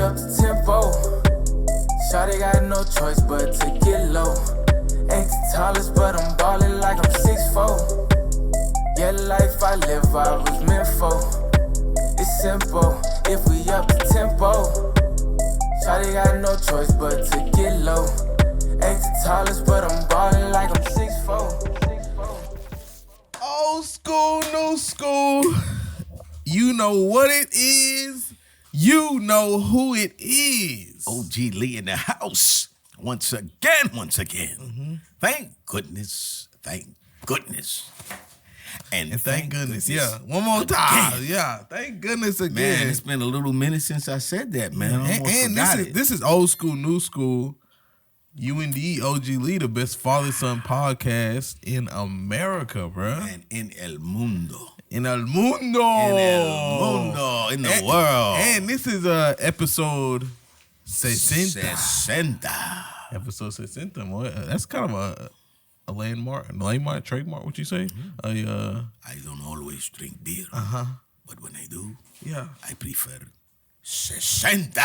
up the tempo. Shawty got no choice but to get low. Ain't the tallest, but I'm ballin' like I'm 6'4". Yeah, the life I live, I was meant for. It's simple, if we up the tempo. Shawty got no choice but to get low. Ain't the tallest, but I'm ballin' like I'm 6'4". Old school, new school. You know what it is. You know who it is. OG Lee in the house. Once again. Mm-hmm. Thank goodness. And thank goodness. Yeah. One more time. Again. Yeah. Thank goodness again. Man, it's been a little minute since I said that, man. And this is old school, new school. UND OG Lee, the best father-son podcast in America, bro. And in el mundo. In the world. And this is episode 60. Episode 60. That's kind of a landmark, trademark, what you say? I don't always drink beer. But when I do, I prefer 60.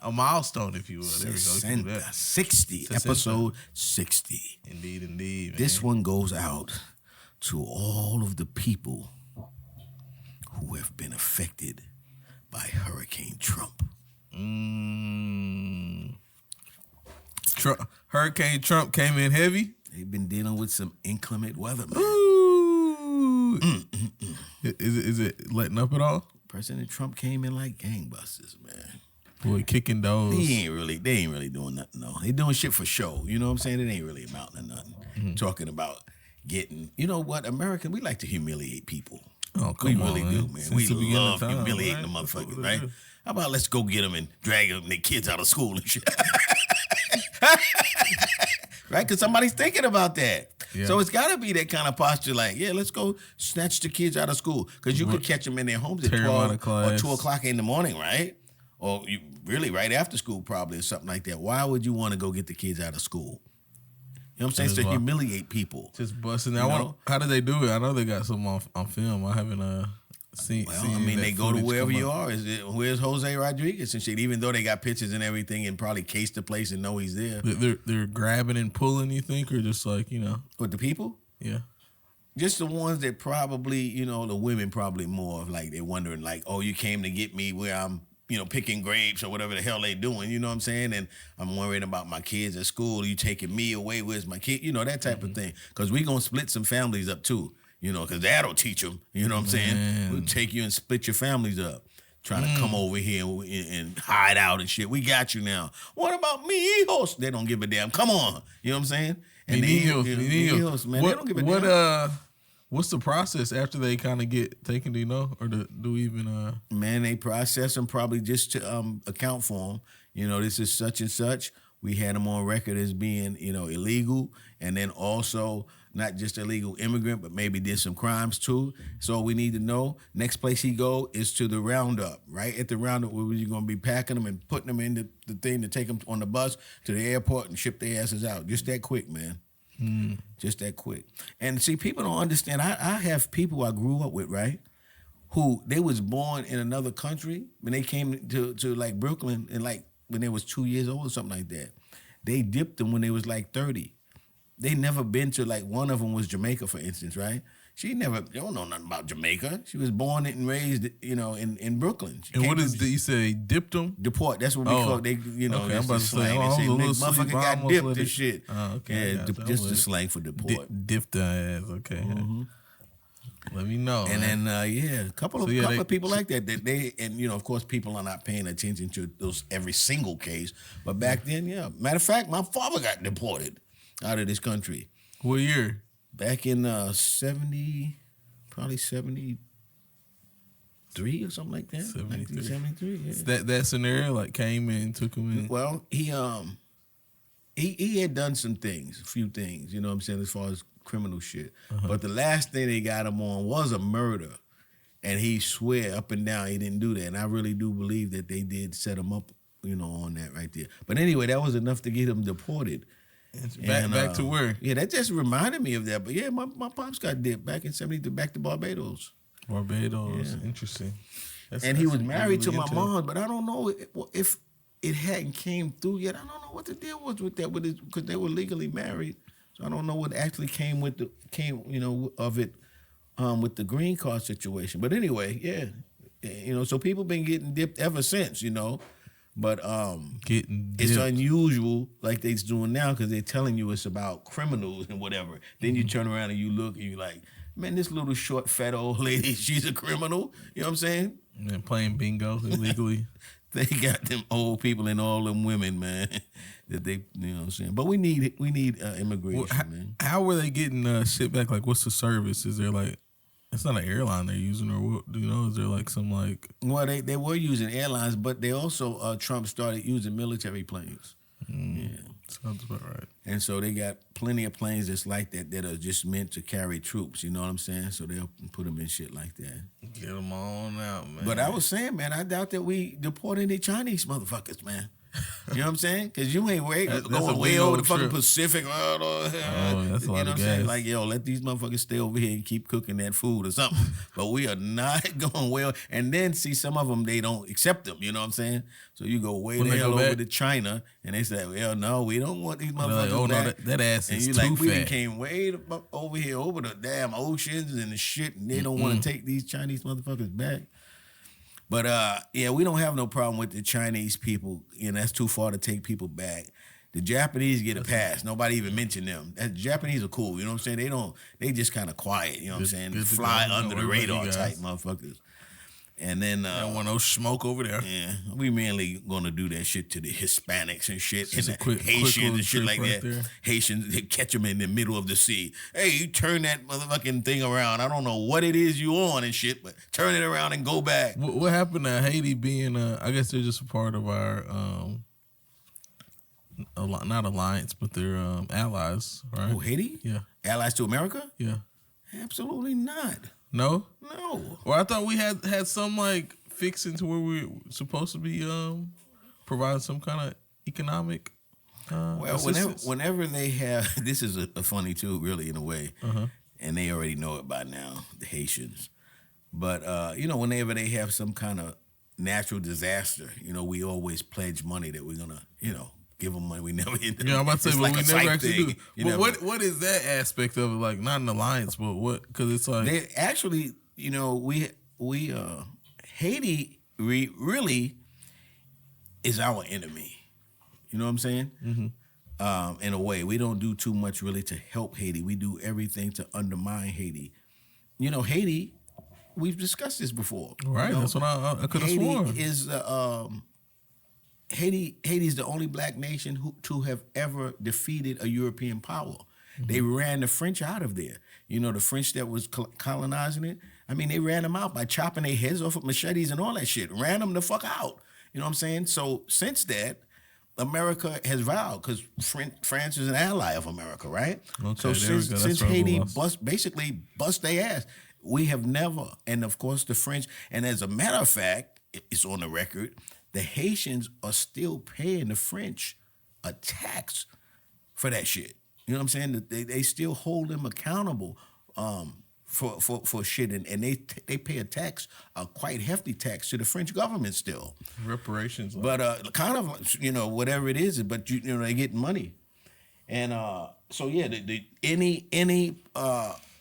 A milestone, if you will. There we go. 60. Episode 60. Indeed, man. This one goes out to all of the people who have been affected by Hurricane Trump. Hurricane Trump came in heavy. They've been dealing with some inclement weather, man. Ooh. Is it letting up at all? President Trump came in like gangbusters, man. Boy, kicking those. They ain't really doing nothing, though. They doing shit for show. You know what I'm saying? It ain't really amounting to nothing. Mm-hmm. Talking about getting, you know what, American, we like to humiliate people. Oh, come on, we really do, man. Since we love time, humiliating the motherfuckers, right? How about let's go get them and drag them, their kids out of school and shit. Right? Because somebody's thinking about that. Yeah. So it's got to be that kind of posture like, yeah, let's go snatch the kids out of school. Because you could catch them in their homes at 12 or 2 o'clock in the morning, right? Or you really right after school probably or something like that. Why would you want to go get the kids out of school? You know what I'm saying? To humiliate people. Just busting. How did they do it? I know they got some on film. I haven't seen. Well, I mean, they go to wherever you are. Where's Jose Rodriguez and shit? Even though they got pictures and everything and probably case the place and know he's there. They're grabbing and pulling, you think? Or just like, With the people? Yeah. Just the ones that probably, the women probably more of like they're wondering like, oh, you came to get me where I'm, picking grapes or whatever the hell they doing, you know what I'm saying? And I'm worrying about my kids at school. You taking me away, where's my kid? That type of thing. Because we going to split some families up too, because that'll teach them, you know what I'm saying? We'll take you and split your families up. Trying to come over here and hide out and shit. We got you now. What about me, hijos? They don't give a damn. Come on. You know what I'm saying? And hijos, man, they don't give a damn. What's the process after they kind of get taken, do you know? Or do we even... Man, they process them probably just to account for them. This is such and such. We had them on record as being, illegal. And then also not just illegal immigrant, but maybe did some crimes too. So we need to know. Next place he go is to the roundup. Right at the roundup where you're going to be packing them and putting them in the thing to take them on the bus to the airport and ship their asses out. Just that quick, man. Just that quick. And see, people don't understand. I have people I grew up with, right? Who they was born in another country when they came to like Brooklyn and like when they was 2 years old or something like that. They dipped them when they was like 30. They never been to like one of them was Jamaica, for instance, right? They don't know nothing about Jamaica. She was born and raised, in Brooklyn. And what is you say, dipped them? Deport. That's what we call they, okay, I'm about to slang. They say, motherfucker got dipped and shit. Okay. Yeah, just the slang for deport. Dipped the ass, okay. Mm-hmm. Let me know. And then, a couple of people like that. Of course, people are not paying attention to those every single case. But back then, yeah. Matter of fact, my father got deported out of this country. What year? Back in 70, probably 73 or something like that. 1973, yeah. That scenario, like came in, took him in. Well, he had done some things, a few things, you know what I'm saying, as far as criminal shit. But the last thing they got him on was a murder. And he swear up and down he didn't do that. And I really do believe that they did set him up, on that right there. But anyway, that was enough to get him deported. Back to where? Yeah, that just reminded me of that. But yeah, my pops got dipped back in 70 back to Barbados. Barbados, interesting. and he was married to my mom, but I don't know if it hadn't came through yet. I don't know what the deal was with that, because they were legally married. So I don't know what actually came of it with the green card situation. But anyway, yeah, so people been getting dipped ever since, But it's unusual like they're doing now, because they're telling you it's about criminals and whatever. Then you turn around and you look and you're like, man, this little short fat old lady, she's a criminal. You know what I'm saying? And playing bingo illegally. They got them old people and all them women, man. That they, you know what I'm saying? But we need immigration, man. How were they getting shit back? Like, what's the service? Is there like, it's not an airline they're using, or what? Do you know? Is there like some like? Well, they were using airlines, but they also Trump started using military planes. Yeah, sounds about right. And so they got plenty of planes that's like that are just meant to carry troops. You know what I'm saying? So they'll put them in shit like that. Get them on out, man. But I was saying, man, I doubt that we deport any Chinese motherfuckers, man. You know what I'm saying? Because you ain't going way over the fucking Pacific. That's a lot of gas. Like, yo, let these motherfuckers stay over here and keep cooking that food or something. But we are not going well. And then, see, some of them, they don't accept them. You know what I'm saying? So you go way the hell over to China, and they say, well, no, we don't want these motherfuckers back. No, that ass is too fat. We came way over here, over the damn oceans and the shit, and they don't want to take these Chinese motherfuckers back. But, we don't have no problem with the Chinese people. That's too far to take people back. The Japanese get a pass. Nobody even mentioned them. The Japanese are cool. You know what I'm saying? They just kind of quiet. You know what I'm saying? Fly under the radar type motherfuckers. And then don't want no smoke over there. Yeah, we mainly gonna do that shit to the Hispanics and shit, just and Haitians and shit like that. There. Haitians, they catch them in the middle of the sea. Hey, you turn that motherfucking thing around. I don't know what it is you on and shit, but turn it around and go back. What happened to Haiti being? I guess they're just a part of our not alliance, but they're allies, right? Oh, Haiti? Yeah, allies to America? Yeah, absolutely not. No. Well, I thought we had some like fixing to where we were supposed to be providing some kind of economic. Whenever they have, this is a funny too, really, in a way, and they already know it by now, the Haitians. But whenever they have some kind of natural disaster, we always pledge money that we're gonna, give them money. We never. I'm about to say, but we never actually do. But what is that aspect of it? Like, not an alliance, but what? Because it's like they actually, we Haiti really is our enemy. You know what I'm saying? Mm-hmm. In a way, we don't do too much really to help Haiti. We do everything to undermine Haiti. Haiti. We've discussed this before. Right. That's what I could have sworn. Haiti's the only black nation to have ever defeated a European power. Mm-hmm. They ran the French out of there. The French that was colonizing it, I mean, they ran them out by chopping their heads off with machetes and all that shit. Ran them the fuck out. You know what I'm saying? So since that, America has vowed, because France is an ally of America, right? Okay, so since Haiti basically bust their ass, we have never, and of course the French, and as a matter of fact, it's on the record, the Haitians are still paying the French a tax for that shit. You know what I'm saying? They still hold them accountable for shit, and they pay a tax, a quite hefty tax to the French government still. Reparations. But kind of, whatever it is, but they get money. And so yeah, any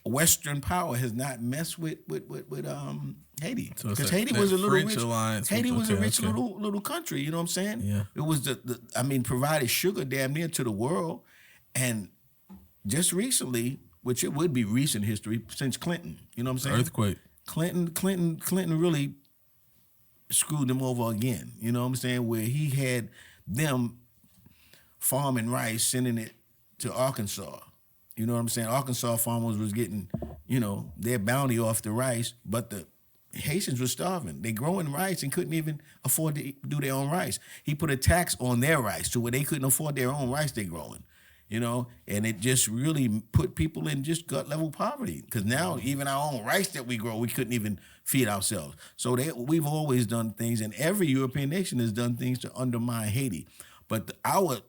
Western power has not messed with Haiti, because Haiti was a little rich. Haiti was a rich little country. You know what I'm saying? Yeah. It was provided sugar damn near to the world, and just recently, which it would be recent history since Clinton. You know what I'm saying? Earthquake. Clinton really screwed them over again. You know what I'm saying? Where he had them farming rice, sending it to Arkansas. You know what I'm saying? Arkansas farmers was getting, their bounty off the rice, but the Haitians were starving. They growing rice and couldn't even afford to do their own rice. He put a tax on their rice to where they couldn't afford their own rice they're growing, and it just really put people in just gut level poverty, because now even our own rice that we grow, we couldn't even feed ourselves. So we've always done things, and every European nation has done things to undermine Haiti. But our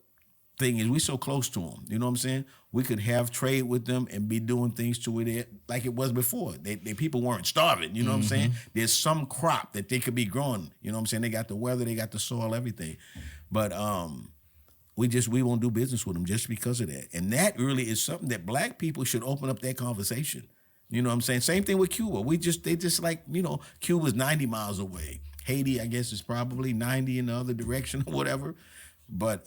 thing is, we so close to them. You know what I'm saying? We could have trade with them and be doing things to it like it was before. They people weren't starving. You know what I'm saying? There's some crop that they could be growing. You know what I'm saying? They got the weather, they got the soil, everything. But we won't do business with them just because of that. And that really is something that black people should open up that conversation. You know what I'm saying? Same thing with Cuba. They just like, you know, Cuba's 90 miles away. Haiti, I guess, is probably 90 in the other direction or whatever. But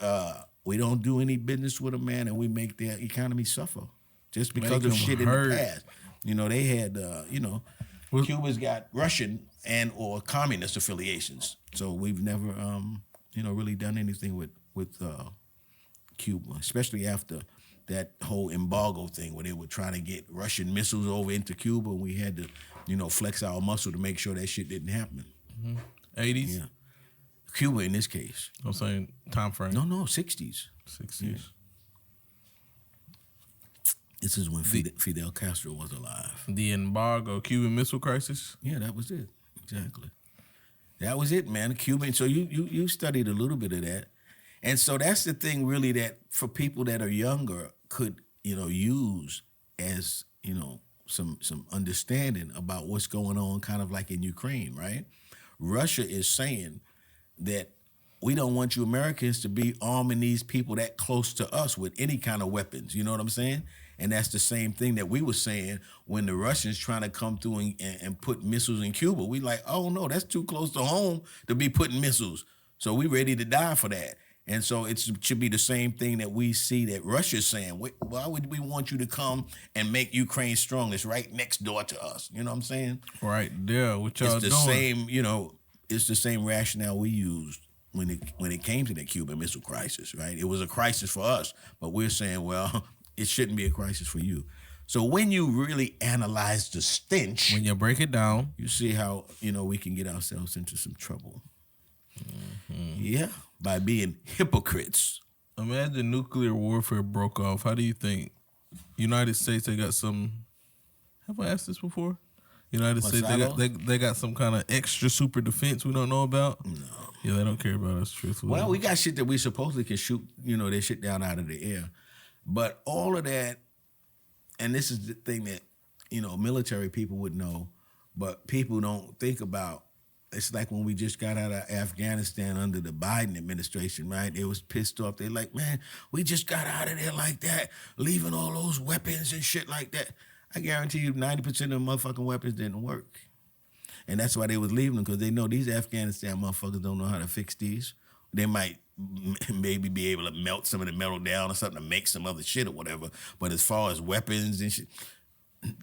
we don't do any business with them, man, and we make their economy suffer just because of shit in the past. You know, they had, Cuba's got Russian and or communist affiliations. So we've never, really done anything with Cuba, especially after that whole embargo thing where they were trying to get Russian missiles over into Cuba, and we had to, flex our muscle to make sure that shit didn't happen. 80s? Yeah. Cuba in this case. I'm saying time frame. No, 60s. 60s. Yeah. This is when Fidel Castro was alive. The embargo, Cuban Missile Crisis? Yeah, that was it. Exactly. That was it, man. Cuban. So you studied a little bit of that. And so that's the thing really that for people that are younger could, use as, some understanding about what's going on kind of like in Ukraine, right? Russia is saying that we don't want you Americans to be arming these people that close to us with any kind of weapons. You know what I'm saying? And that's the same thing that we were saying when the Russians trying to come through and put missiles in Cuba. We like, oh no, that's too close to home to be putting missiles. So we ready to die for that. And so it should be the same thing that we see that Russia's saying. Why would we want you to come and make Ukraine strong? It's right next door to us. You know what I'm saying? Right there. What y'all doing? It's the same, it's the same rationale we used when it came to the Cuban Missile Crisis, right? It was a crisis for us, but we're saying, well, it shouldn't be a crisis for you. So when you really analyze the stench, when you break it down, you see how, we can get ourselves into some trouble. Yeah, by being hypocrites. Imagine nuclear warfare broke off. How do you think United States, they got some, have I asked this before? United States, they got some kind of extra super defense we don't know about? No. Yeah, they don't care about us, truthfully. Well, we got shit that we supposedly can shoot, that shit down out of the air. But all of that, and this is the thing that, military people would know, but people don't think about. It's like when we just got out of Afghanistan under the Biden administration, right? They was pissed off. They like, man, we just got out of there like that, leaving all those weapons and shit like that. I guarantee you 90% of the motherfucking weapons didn't work. And that's why they was leaving them, because they know these Afghanistan motherfuckers don't know how to fix these. They might maybe be able to melt some of the metal down or something to make some other shit or whatever. But as far as weapons and shit,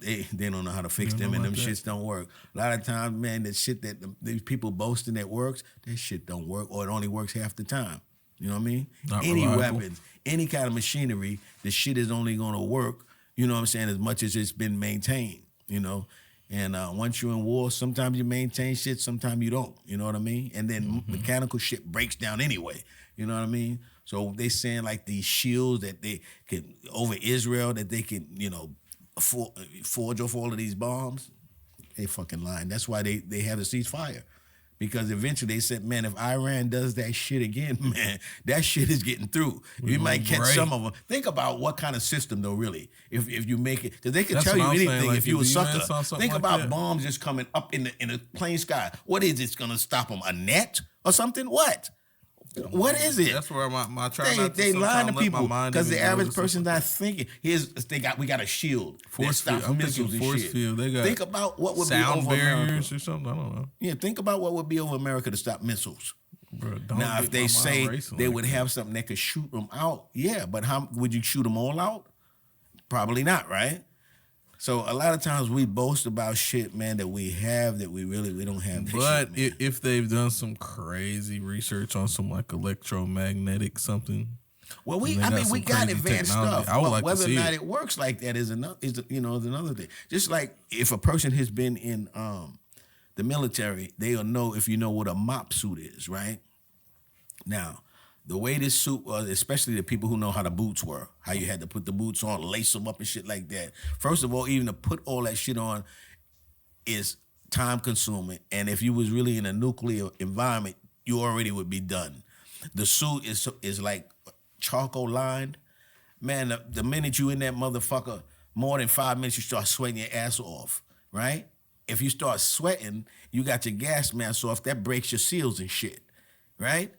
they don't know how to fix them, and them shits don't work. A lot of times, man, that shit that these people boasting that works, that shit don't work, or it only works half the time. You know what I mean? Not any reliable. weapons, any kind of machinery, the shit is only going to work, you know what I'm saying, as much as it's been maintained, And once you're in war, sometimes you maintain shit, sometimes you don't, you know what I mean? And then mechanical shit breaks down anyway, you know what I mean? So they saying like these shields that they can, over Israel, that they can, forge off all of these bombs, they fucking lying. That's why they have the ceasefire. Because eventually they said, man, if Iran does that shit again, man, that shit is getting through. You might catch some of them. Think about what kind of system, though, really, if you make it. Because they can tell you anything if you a sucker. Think about bombs just coming up in the plain sky. What is it going to stop them? A net or something? What? What is it? That's where my they lying to people because the average person's not thinking. We got a shield that stops missiles and shit. Field. They got think about what would be sound over barriers America. or something. I don't know. Yeah, think about what would be over America to stop missiles. Bro, now, if they say they would have something that could shoot them out, yeah, but how would you shoot them all out? Probably not, right? So a lot of times we boast about shit, man, that we have that we don't have. But shit, if they've done some crazy research on some like electromagnetic something, well, we got advanced stuff. I would like whether to see or not it works like that is another thing. Just like if a person has been in the military, they'll know if you know what a mop suit is, right? Now, the way this suit was, especially the people who know how the boots were, how you had to put the boots on, lace them up and shit like that. First of all, even to put all that shit on is time consuming. And if you was really in a nuclear environment, you already would be done. The suit is like charcoal lined. Man, the minute you in that motherfucker, more than 5 minutes, you start sweating your ass off, right? If you start sweating, you got your gas mask off, that breaks your seals and shit, right?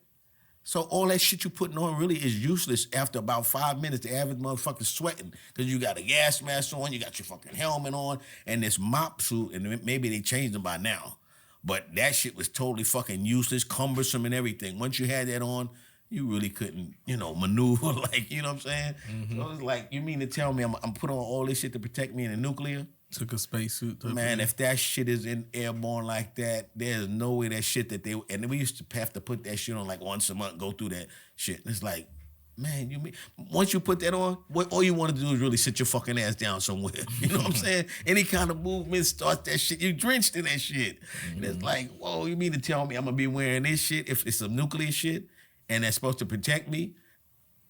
So all that shit you putting on really is useless after about 5 minutes. The average motherfucker's sweating because you got a gas mask on, you got your fucking helmet on, and this mop suit, and maybe they changed them by now. But that shit was totally fucking useless, cumbersome and everything. Once you had that on, you really couldn't, maneuver like, you know what I'm saying? Mm-hmm. So it's like, you mean to tell me I'm put on all this shit to protect me in the nuclear? Took a spacesuit. Man, if that shit is in airborne like that, there's no way that shit that they... And we used to have to put that shit on like once a month, go through that shit. And it's like, man, once you put that on, all you want to do is really sit your fucking ass down somewhere. You know what I'm saying? Any kind of movement starts that shit. You drenched in that shit. Mm-hmm. And it's like, whoa, you mean to tell me I'm going to be wearing this shit if it's some nuclear shit and that's supposed to protect me?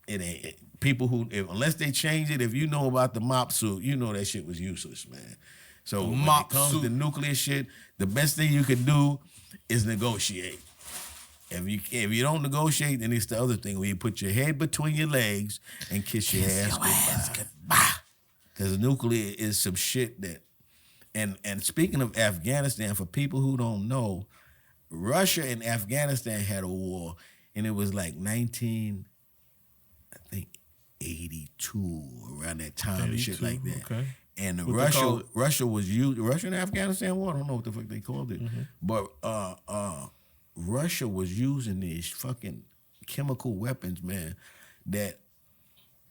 It ain't. People who, unless they change it, if you know about the mop suit, you know that shit was useless, man. So when it comes to nuclear shit, the best thing you could do is negotiate. If you don't negotiate, then it's the other thing where you put your head between your legs and kiss your ass goodbye. Because nuclear is some shit that, and speaking of Afghanistan, for people who don't know, Russia and Afghanistan had a war, and it was like 82 around that time and shit like that. Okay. And Russia was used, Russia and Afghanistan war, I don't know what the fuck they called it, but Russia was using these fucking chemical weapons, man, that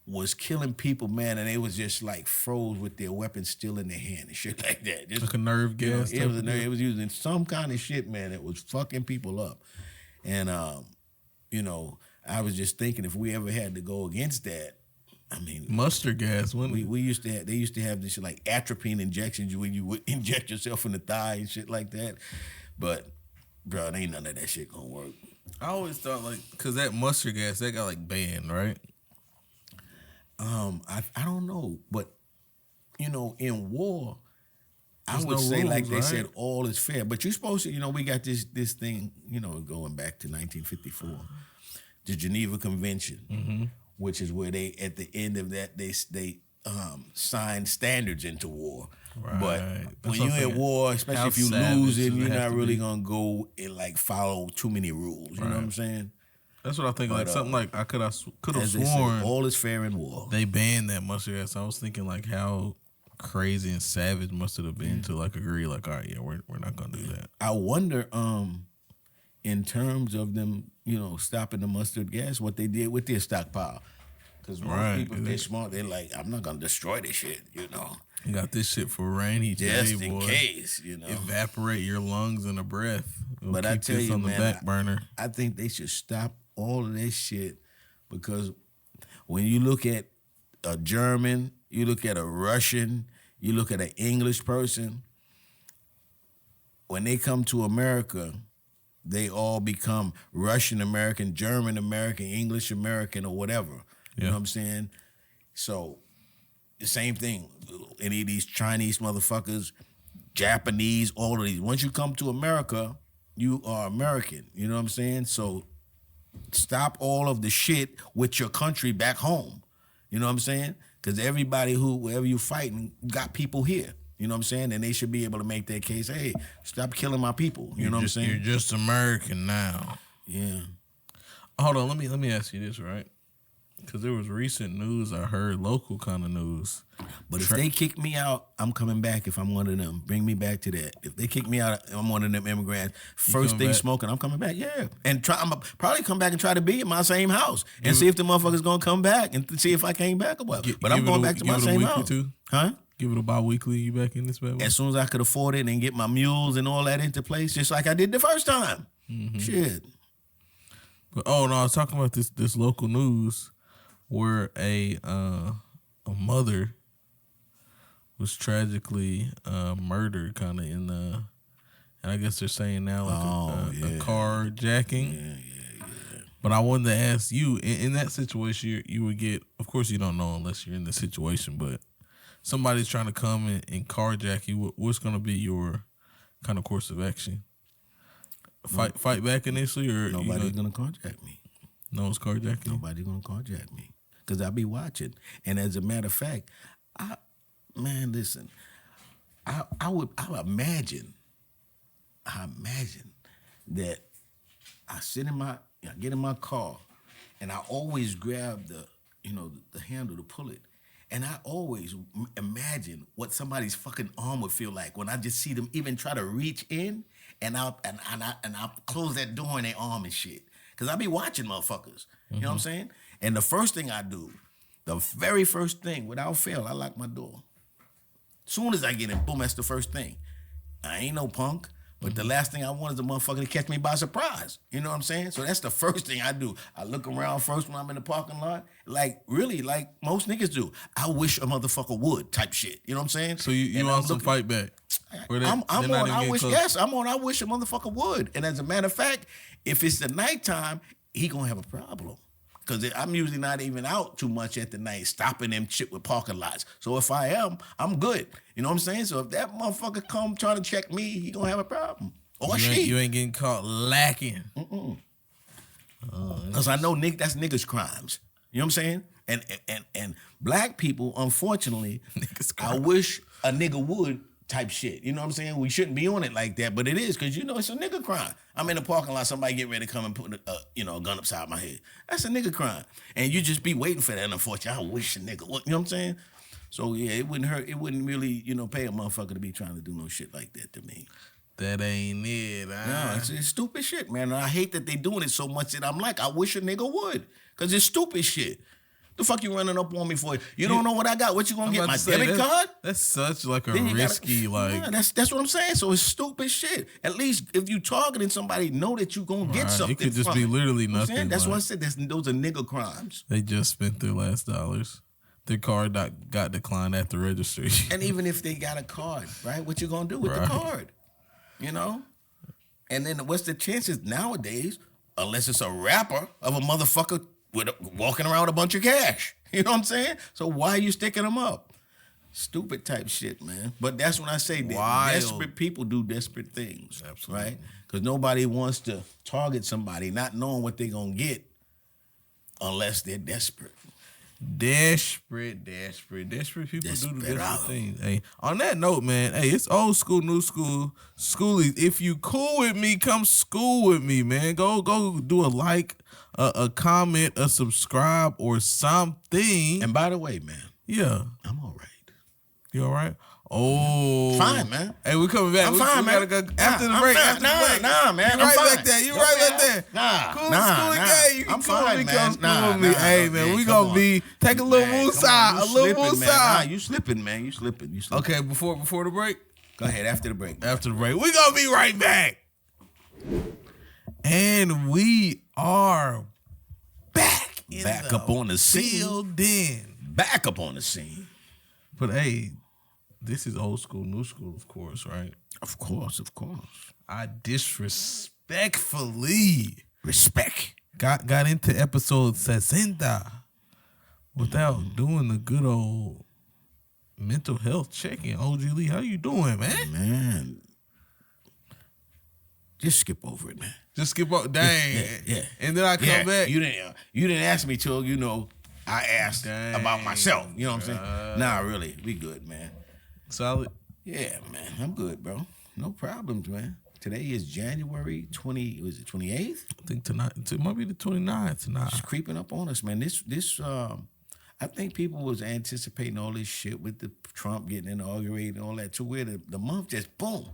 was killing people, man, and they was just like froze with their weapons still in their hand and shit like that. Just, like a nerve gas. It was using some kind of shit, man, that was fucking people up. And I was just thinking if we ever had to go against that, I mean, mustard gas. They used to have this like atropine injections where you would inject yourself in the thigh and shit like that. But bro, ain't none of that shit gonna work. I always thought because that mustard gas that got banned, right? I don't know, but in war, there's I would say rules, like they said, all is fair. But you're supposed to, we got this thing, going back to 1954, the Geneva Convention, which is where they, at the end of that, they signed standards into war. Right. But when you're at war, especially if you lose it, you're not really gonna go and follow too many rules. You know what I'm saying? That's what I think. Something I could have sworn all is fair in war. They banned that mustard gas. I was thinking how crazy and savage must it have been to agree all right, yeah, we're not gonna do that. I wonder in terms of them stopping the mustard gas, what they did with their stockpile. Because most people, they're smart, they're like, I'm not gonna destroy this shit. You got this shit for rainy day, just in case, evaporate your lungs in a breath. But I tell you, on the man, back burner. I think they should stop all of this shit, because when you look at a German, you look at a Russian, you look at an English person, when they come to America, they all become Russian American, German American, English American, or whatever. You know what I'm saying? So the same thing. Any of these Chinese motherfuckers, Japanese, all of these. Once you come to America, you are American. You know what I'm saying? So stop all of the shit with your country back home. You know what I'm saying? Because everybody wherever you fighting, got people here. You know what I'm saying? And they should be able to make their case, hey, stop killing my people. You know what I'm saying? You're just American now. Yeah. Hold on, let me ask you this, right? Because there was recent news I heard, local kind of news. But if they kick me out, I'm coming back if I'm one of them. Bring me back to that. If they kick me out, I'm one of them immigrants. First thing smoking, I'm coming back, yeah. And I'm probably come back and try to be in my same house and see if the motherfucker's going to come back and see if I came back or what. But I'm going back to my same house. Too? Huh? Give it a bi-weekly, you back in this bad boy? As soon as I could afford it and get my mules and all that into place, just like I did the first time. Mm-hmm. Shit. But I was talking about this local news where a mother was tragically murdered, kind of in the, and I guess they're saying now a carjacking. Yeah. But I wanted to ask you, in that situation, you would get, of course you don't know unless you're in the situation, but somebody's trying to come and carjack you. What's going to be your kind of course of action? Fight back initially, or nobody's going to carjack me. No one's carjacking you? Nobody gonna carjack me because I be watching. And as a matter of fact, listen, I imagine that I get in my car, and I always grab the handle to pull it. And I always imagine what somebody's fucking arm would feel like when I just see them even try to reach in, and I'll close that door in their arm and shit. Cause I be watching motherfuckers. You know what I'm saying? And the first thing I do, the very first thing, without fail, I lock my door. Soon as I get in, boom, that's the first thing. I ain't no punk. But the last thing I want is a motherfucker to catch me by surprise. You know what I'm saying? So that's the first thing I do. I look around first when I'm in the parking lot, like most niggas do. I wish a motherfucker would type shit. You know what I'm saying? So you on some fight back? I'm on I wish a motherfucker would. And as a matter of fact, if it's the nighttime, he gonna have a problem. Because I'm usually not even out too much at the night, stopping them shit with parking lots. So if I am, I'm good. You know what I'm saying? So if that motherfucker come trying to check me, he gonna have a problem. Or you ain't getting caught lacking. Because I know that's niggas' crimes. You know what I'm saying? And black people, unfortunately, I wish a nigga would type shit. You know what I'm saying? We shouldn't be on it like that, but it is because it's a nigga crime. I'm in the parking lot, somebody get ready to come and put a gun upside my head. That's a nigga crime, and you just be waiting for that. Unfortunately, I wish a nigga would. You know what I'm saying? So yeah, it wouldn't hurt. It wouldn't really pay a motherfucker to be trying to do no shit like that to me. That ain't it. No, it's stupid shit, man. And I hate that they doing it so much that I'm like, I wish a nigga would, because it's stupid shit. The fuck you running up on me for? You don't know what I got. What you gonna get? My debit card? That's such like a risky that's what I'm saying. So it's stupid shit. At least if you targeting somebody, know that you gonna get something. It could just be literally nothing. That's what I said. Those are nigga crimes. They just spent their last dollars. Their card got declined at the registry. And even if they got a card, right? What you gonna do with the card? You know? And then what's the chances nowadays, unless it's a rapper, of a motherfucker walking around with a bunch of cash? You know what I'm saying? So why are you sticking them up? Stupid type shit, man. But that's when I say desperate people do desperate things. Absolutely. Right? Because nobody wants to target somebody not knowing what they're going to get unless they're desperate. Desperate people do the desperate things. Hey, on that note, man, hey, it's old school, new school. Schoolies, if you cool with me, come school with me, man. Go do a like, a comment, a subscribe, or something. And by the way, man, yeah, I'm all right. You all right? Oh, fine, man. Hey, we coming back. I'm fine, man. Gotta go after the break. Nah, man. You right back there. You right back there. Nah. You I'm fine, man. Nah. Hey, man, we gonna be take a little woosah, a little woosah. Nah, you slipping, man. You slipping. Okay, before the break. Go ahead. After the break. After the break, we gonna be right back. And we are back. Back up on the scene. Back up on the scene. But hey, this is old school, new school, of course, right? Of course. I disrespectfully got into episode 60 without doing the good old mental health check-in. OG Lee, how you doing, man? Man, just skip over it, man. Just skip over, dang. Yeah. And then I come back. You didn't ask me till I asked about myself. You know what I'm saying? Nah, really, we good, man. Solid? Yeah, man. I'm good, bro. No problems, man. Today is January 28th? I think tonight, it might be the 29th tonight. It's creeping up on us, man. This I think people was anticipating all this shit with the Trump getting inaugurated and all that, to where the month just, boom,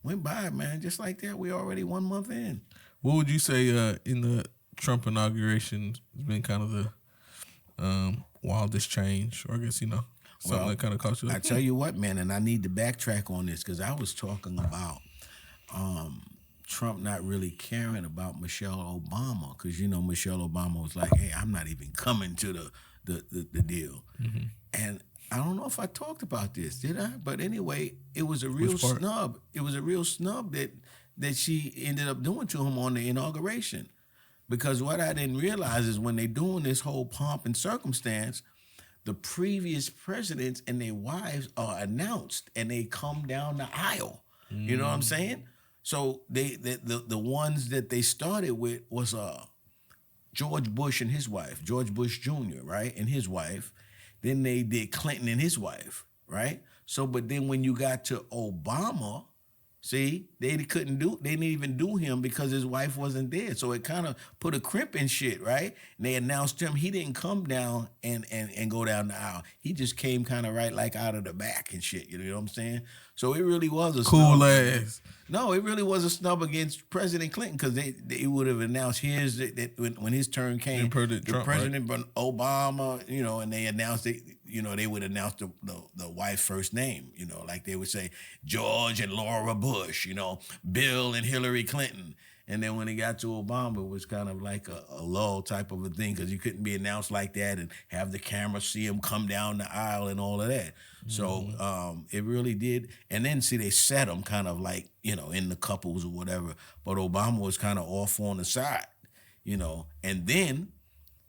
went by, man. Just like that, we already 1 month in. What would you say in the Trump inauguration has been kind of the wildest change? Or I guess, something that kind of caught you. I tell you what, man, and I need to backtrack on this because I was talking about Trump not really caring about Michelle Obama, because Michelle Obama was like, "Hey, I'm not even coming to the deal," and I don't know if I talked about this, did I? But anyway, it was a real snub. It was a real snub that she ended up doing to him on the inauguration, because what I didn't realize is when they doing this whole pomp and circumstance, the previous presidents and their wives are announced and they come down the aisle. You know what I'm saying? So the ones that they started with was George Bush and his wife, George Bush Jr., right, and his wife. Then they did Clinton and his wife, right? So, but then when you got to Obama, see, they didn't even do him because his wife wasn't there. So it kind of put a crimp in shit, right? And they announced him. He didn't come down and go down the aisle. He just came kind of right like out of the back and shit. You know what I'm saying? So it really was a cool snub. ass. No, it really was a snub against President Clinton because they would have announced his when his turn came. President Obama, you know, and they announced it. You know, they would announce the wife's first name. You know, like they would say George and Laura Bush. You know, Bill and Hillary Clinton. And then when it got to Obama, it was kind of like a lull type of a thing because you couldn't be announced like that and have the camera see him come down the aisle and all of that. So it really did. And then, see, they set him kind of like, you know, in the couples or whatever. But Obama was kind of off on the side, you know. And then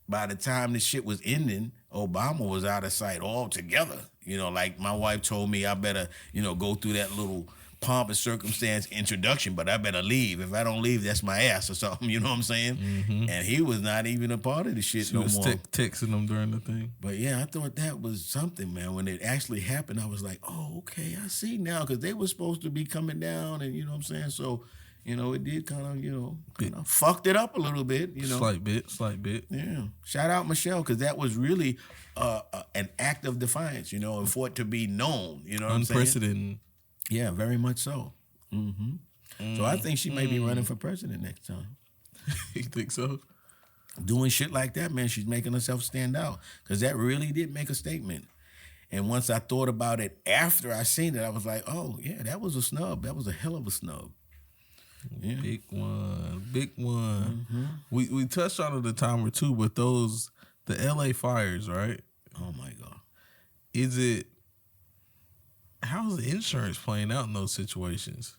by the time the shit was ending, Obama was out of sight altogether. You know, like my wife told me I better, you know, go through that little pomp and circumstance introduction, but I better leave. If I don't leave, that's my ass or something. You know what I'm saying? Mm-hmm. And he was not even a part of the shit no more. She was texting him during the thing. But yeah, I thought that was something, man. When it actually happened, I was like, oh, okay, I see now. Because they were supposed to be coming down and, you know what I'm saying? So, you know, it did kind of, you know, fucked it up a little bit, you know. Slight bit. Yeah. Shout out Michelle, because that was really an act of defiance, you know, and for it to be known, you know what I'm saying? Unprecedented. Yeah, very much so. Mm-hmm. So I think she may be running for president next time. You think so? Doing shit like that, man, she's making herself stand out. Because that really did make a statement. And once I thought about it after I seen it, I was like, oh, yeah, that was a snub. That was a hell of a snub. Yeah. Big one. Mm-hmm. We touched on it a time or two, but the LA fires, right? Oh, my God. How's the insurance playing out in those situations?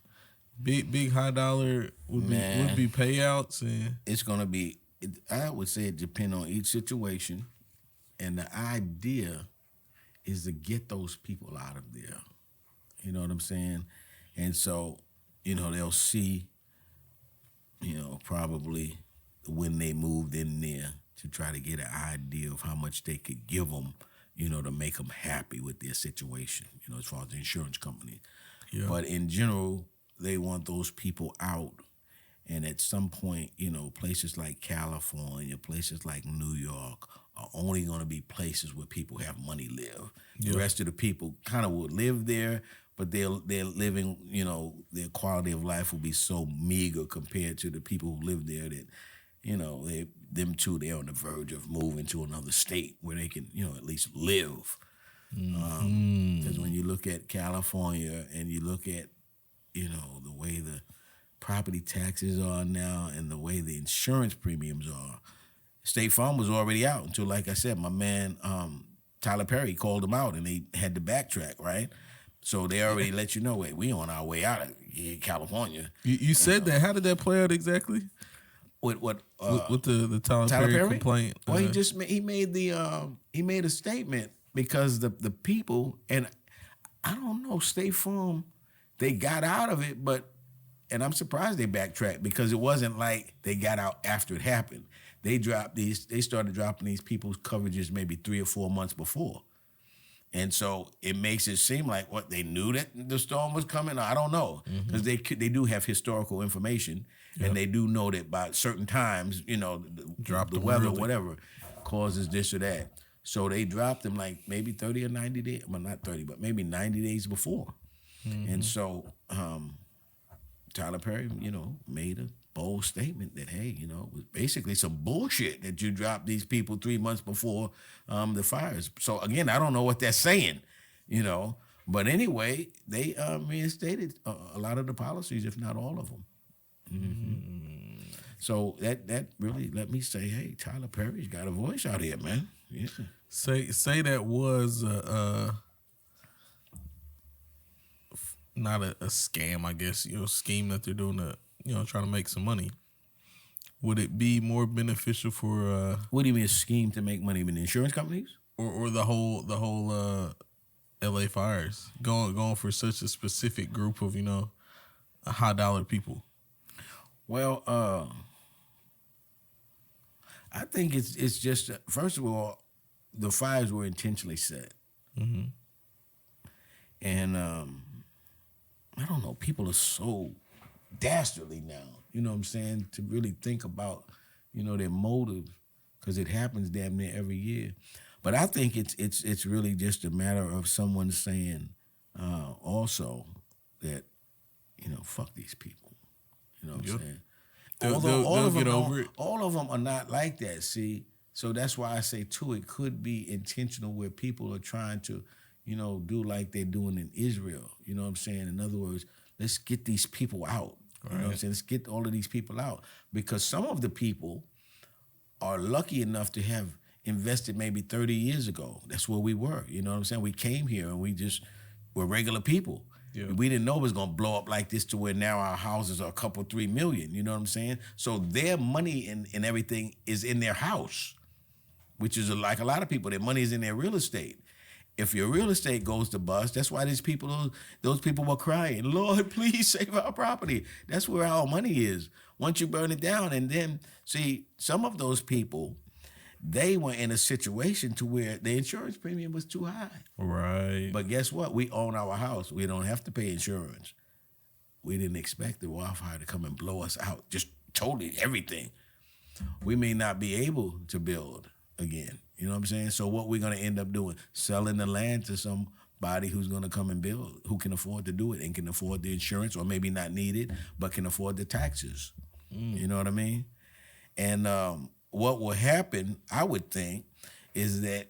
Big high dollar would be payouts, and it's gonna be. I would say it depends on each situation, and the idea is to get those people out of there. You know what I'm saying? And so, you know, they'll see, you know, probably when they moved in there to try to get an idea of how much they could give them, you know, to make them happy with their situation, you know, as far as the insurance company. Yeah. But in general, they want those people out. And at some point, you know, places like California, places like New York are only going to be places where people have money live. Yeah. The rest of the people kind of will live there, but they're living, you know, their quality of life will be so meager compared to the people who live there that, you know, they're on the verge of moving to another state where they can, you know, at least live. Because when you look at California and you look at, you know, the way the property taxes are now and the way the insurance premiums are, State Farm was already out until, like I said, my man Tyler Perry called them out and they had to backtrack, right? So they already let you know, wait, we on our way out of California. You said that. How did that play out exactly? With the Tyler Perry complaint? Well, he made a statement because the people, and I don't know, State Farm, they got out of it, and I'm surprised they backtracked because it wasn't like they got out after it happened. They started dropping these people's coverages maybe 3 or 4 months before. And so it makes it seem like what they knew that the storm was coming. I don't know, because they do have historical information, and they do know that by certain times, you know, the weather, whatever, causes this or that. So they dropped them like maybe 30 or 90 days. Well, not 30, but maybe 90 days before. And so Tyler Perry, you know, made a bold statement that, hey, you know, it was basically some bullshit that you dropped these people 3 months before the fires. So again, I don't know what they're saying, you know, but anyway, they reinstated a lot of the policies, if not all of them. So that really let me say, hey, Tyler Perry's got a voice out here, man. Yeah. Say that was not a scam, I guess, you know, scheme that they're doing to, you know, trying to make some money. Would it be more beneficial for what do you mean a scheme to make money with the insurance companies? Or the whole LA fires? Going for such a specific group of, you know, high dollar people. Well, I think it's just, first of all, the fires were intentionally set. Mm-hmm. And I don't know, people are so dastardly now, you know what I'm saying, to really think about, their motives, because it happens damn near every year. But I think it's really just a matter of someone saying also that, fuck these people. You know what I'm saying? They'll get over it. All of them are not like that, see? So that's why I say, too, it could be intentional where people are trying to, do like they're doing in Israel. You know what I'm saying? In other words, let's get these people out. You know what I'm saying? Let's get all of these people out. Because some of the people are lucky enough to have invested maybe 30 years ago. That's where we were. You know what I'm saying? We came here and we just were regular people. Yeah. We didn't know it was going to blow up like this to where now our houses are a couple, 3 million. You know what I'm saying? So their money and everything is in their house, which is like a lot of people. Their money is in their real estate. If your real estate goes to bust, that's why those people were crying, Lord, please save our property. That's where our money is. Once you burn it down, and then, see, some of those people, they were in a situation to where the insurance premium was too high. Right. But guess what? We own our house. We don't have to pay insurance. We didn't expect the wildfire to come and blow us out, just totally everything. We may not be able to build again. You know what I'm saying? So what we're going to end up doing, selling the land to somebody who's going to come and build, who can afford to do it and can afford the insurance, or maybe not need it, but can afford the taxes. You know what I mean? And what will happen, I would think, is that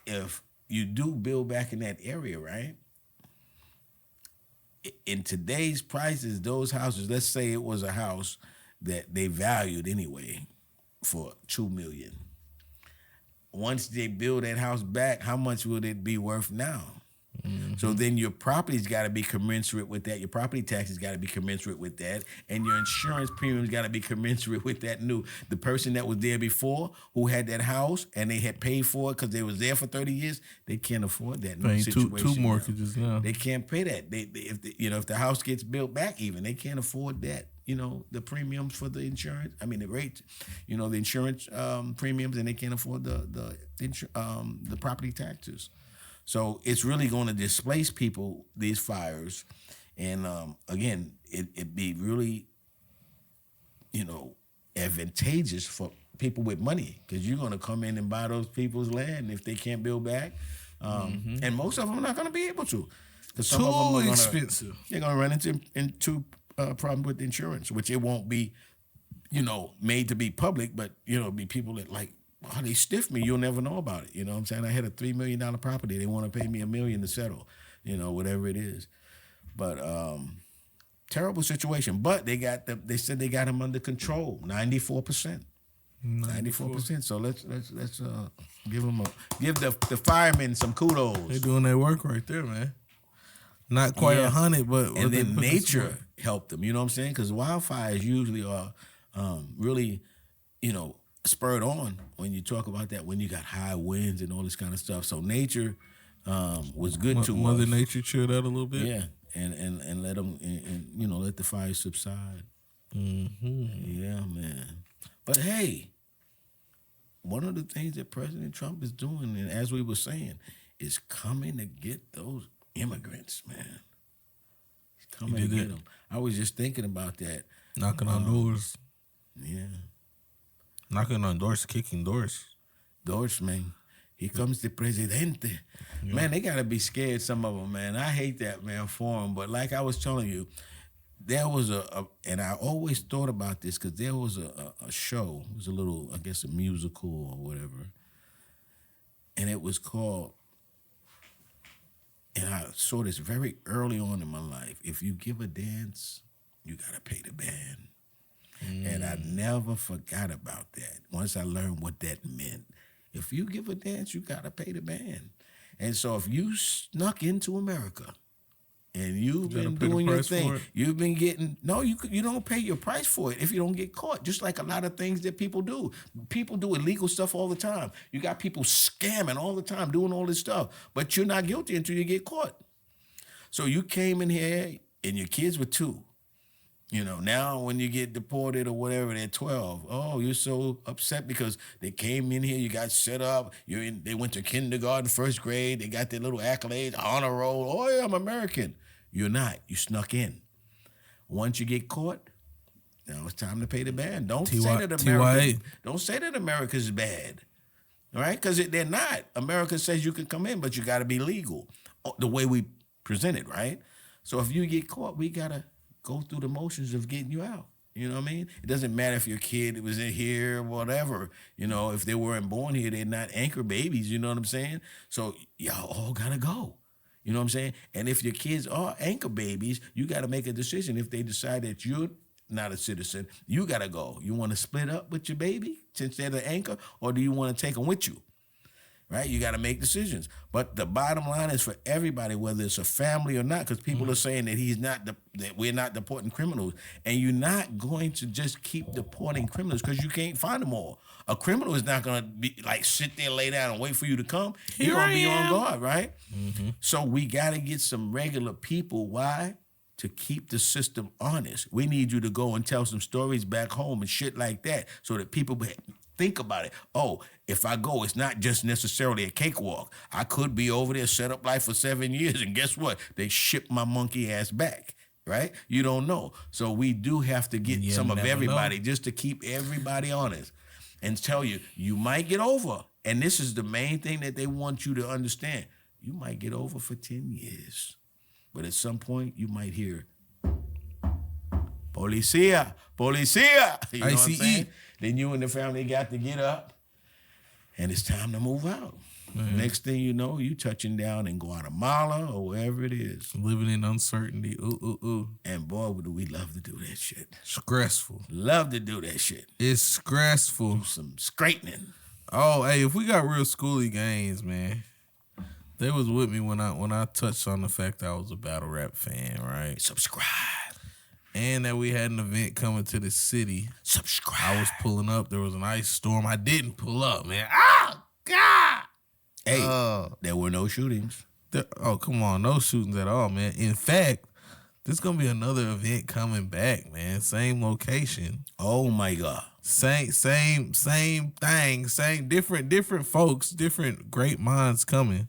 if you do build back in that area, right? In today's prices, those houses, let's say it was a house that they valued anyway for $2 million. Once they build that house back, how much will it be worth now? Mm-hmm. So then your property's got to be commensurate with that. Your property taxes got to be commensurate with that. And your insurance premiums got to be commensurate with that new. The person that was there before who had that house and they had paid for it because they was there for 30 years, they can't afford that new situation. Two mortgages now. They can't pay that. If the house gets built back even, they can't afford that. The premiums for the insurance. I mean, the rates, the insurance premiums, and they can't afford the property taxes. So it's really going to displace people, these fires. And again, it'd be really, advantageous for people with money, because you're going to come in and buy those people's land if they can't build back. And most of them are not going to be able to. Some Too of them are expensive. They're going to run into problem with insurance, which it won't be, made to be public, but, be people that like, oh, they stiff me, you'll never know about it. You know what I'm saying? I had a $3 million property. They want to pay me $1 million to settle, whatever it is. But terrible situation. But they said they got them under control, 94%. 94%. So let's give the firemen some kudos. They're doing their work right there, man. Not quite 100, but and then nature helped them. You know what I'm saying? Because wildfires usually are really, spurred on when you talk about that, when you got high winds and all this kind of stuff. So nature was good to Mother us. Nature chilled out a little bit. Yeah, and let them, let the fire subside. Mm-hmm. Yeah, man. But hey, one of the things that President Trump is doing, and as we were saying, is coming to get those immigrants, man. He's coming to get them. I was just thinking about that. Knocking on doors. Yeah. Knocking on doors, kicking doors. Doors, man. Here comes the presidente. Yeah. Man, they got to be scared, some of them, man. I hate that, man, for them. But like I was telling you, there was and I always thought about this because there was a show. It was a little, I guess, a musical or whatever. And it was called, and I saw this very early on in my life, if you give a dance, you got to pay the band. And I never forgot about that once I learned what that meant. If you give a dance, you got to pay the band. And so if you snuck into America and you've been doing your thing, you've been getting, you don't pay your price for it if you don't get caught, just like a lot of things that people do. People do illegal stuff all the time. You got people scamming all the time, doing all this stuff, but you're not guilty until you get caught. So you came in here and your kids were 2. Now when you get deported or whatever, they're 12. Oh, you're so upset because they came in here, you got set up, they went to kindergarten, first grade, they got their little accolades, honor roll. Oh, yeah, I'm American. You're not. You snuck in. Once you get caught, now it's time to pay the band. Don't say that America's bad. All right? Because they're not. America says you can come in, but you got to be legal. The way we present it, right? So if you get caught, we got to go through the motions of getting you out. You know what I mean? It doesn't matter if your kid was in here, whatever. If they weren't born here, they're not anchor babies. You know what I'm saying? So y'all all got to go. You know what I'm saying? And if your kids are anchor babies, you got to make a decision. If they decide that you're not a citizen, you got to go. You want to split up with your baby since they're the anchor, or do you want to take them with you? Right? You got to make decisions. But the bottom line is for everybody, whether it's a family or not, because people are saying that that we're not deporting criminals. And you're not going to just keep deporting criminals because you can't find them all. A criminal is not going to be sit there, lay down, and wait for you to come. You're going to be on guard, right? Mm-hmm. So we got to get some regular people. Why? To keep the system honest. We need you to go and tell some stories back home and shit like that so that people think about it. Oh, if I go, it's not just necessarily a cakewalk. I could be over there, set up life for 7 years, and guess what? They ship my monkey ass back, right? You don't know. So we do have to get some of everybody just to keep everybody honest and tell you, you might get over. And this is the main thing that they want you to understand. You might get over for 10 years. But at some point, you might hear, Policia, Policia. You know what I'm saying? Then you and the family got to get up, and it's time to move out. Man. Next thing you know, you touching down in Guatemala or wherever it is. Living in uncertainty. Ooh. And boy, do we love to do that shit. Stressful. Love to do that shit. It's stressful. Do some straightening. Oh, hey, if we got real schooly games, man. They was with me when I touched on the fact that I was a battle rap fan, right? Subscribe. And that we had an event coming to the city. Subscribe. I was pulling up. There was an ice storm. I didn't pull up, man. Oh, God. Hey, there were no shootings. Come on. No shootings at all, man. In fact, there's going to be another event coming back, man. Same location. Oh, my God. Same thing. Same different folks, different great minds coming.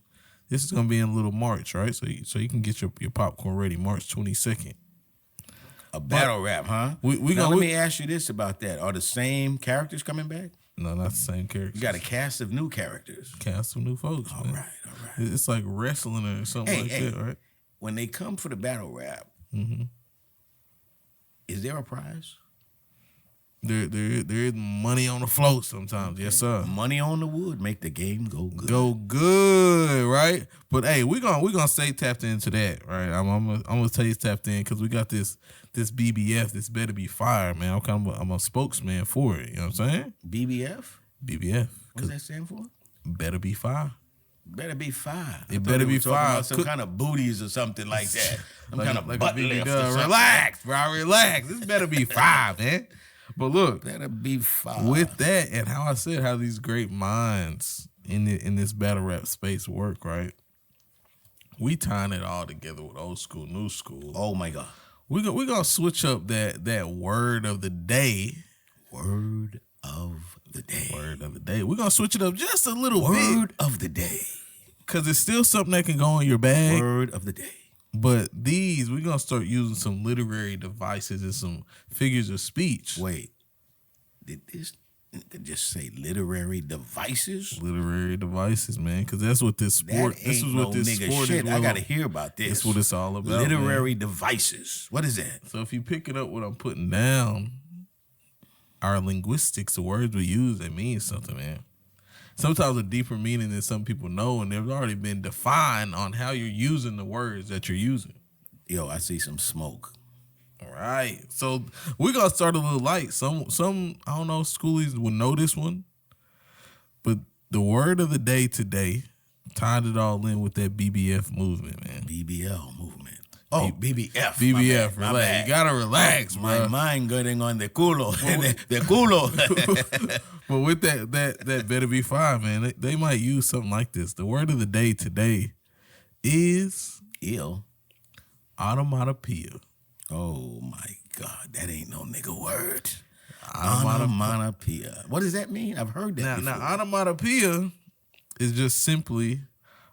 This is gonna be in Little March, right? So you can get your popcorn ready, March 22nd. A battle rap, huh? Let me ask you this about that: are the same characters coming back? No, not the same characters. You got a cast of new characters. Cast of new folks. All right. It's like wrestling or something that, right? When they come for the battle rap, is there a prize? There is money on the float sometimes, yes sir. Money on the wood make the game go good. Go good, right? But hey, we gonna stay tapped into that, right? I'm gonna stay tapped in because we got this BBF. This better be fire, man. I'm a spokesman for it. You know what I'm saying? BBF. BBF. What does that stand for? Better be fire. Better be fire. It better be fire. Some kind of booties or something like that. Some kind of butt lift. Relax, bro. Relax. This better be fire, man. But look, better be fire. With that, and how I said how these great minds in this battle rap space work, right? We tying it all together with old school, new school. Oh my God. We're gonna switch up that word of the day. Word of the day. Word of the day. We're gonna switch it up just a little bit. Word of the day. Cause it's still something that can go in your bag. Word of the day. But we're going to start using some literary devices and some figures of speech. Wait, did this just say literary devices? Literary devices, man, because that's what this sport, this is what this sport is. I got to hear about this. That's what it's all about. Literary devices. What is that? So if you pick it up what I'm putting down, our linguistics, the words we use, it means something, man. Sometimes a deeper meaning than some people know, and they've already been defined on how you're using the words that you're using. Yo, I see some smoke. All right. So we're going to start a little light. Some I don't know, schoolies will know this one. But the word of the day today tied it all in with that BBF movement, man. BBL movement. Oh, BBF. BBF, relax. You got to relax, bro. My mind getting on the culo. the culo. But with that better be fine, man. They might use something like this. The word of the day today is ill. Automatopoeia. Oh my God, that ain't no nigga word. Onomatopoeia. What does that mean? I've heard that before. Now, onomatopoeia is just simply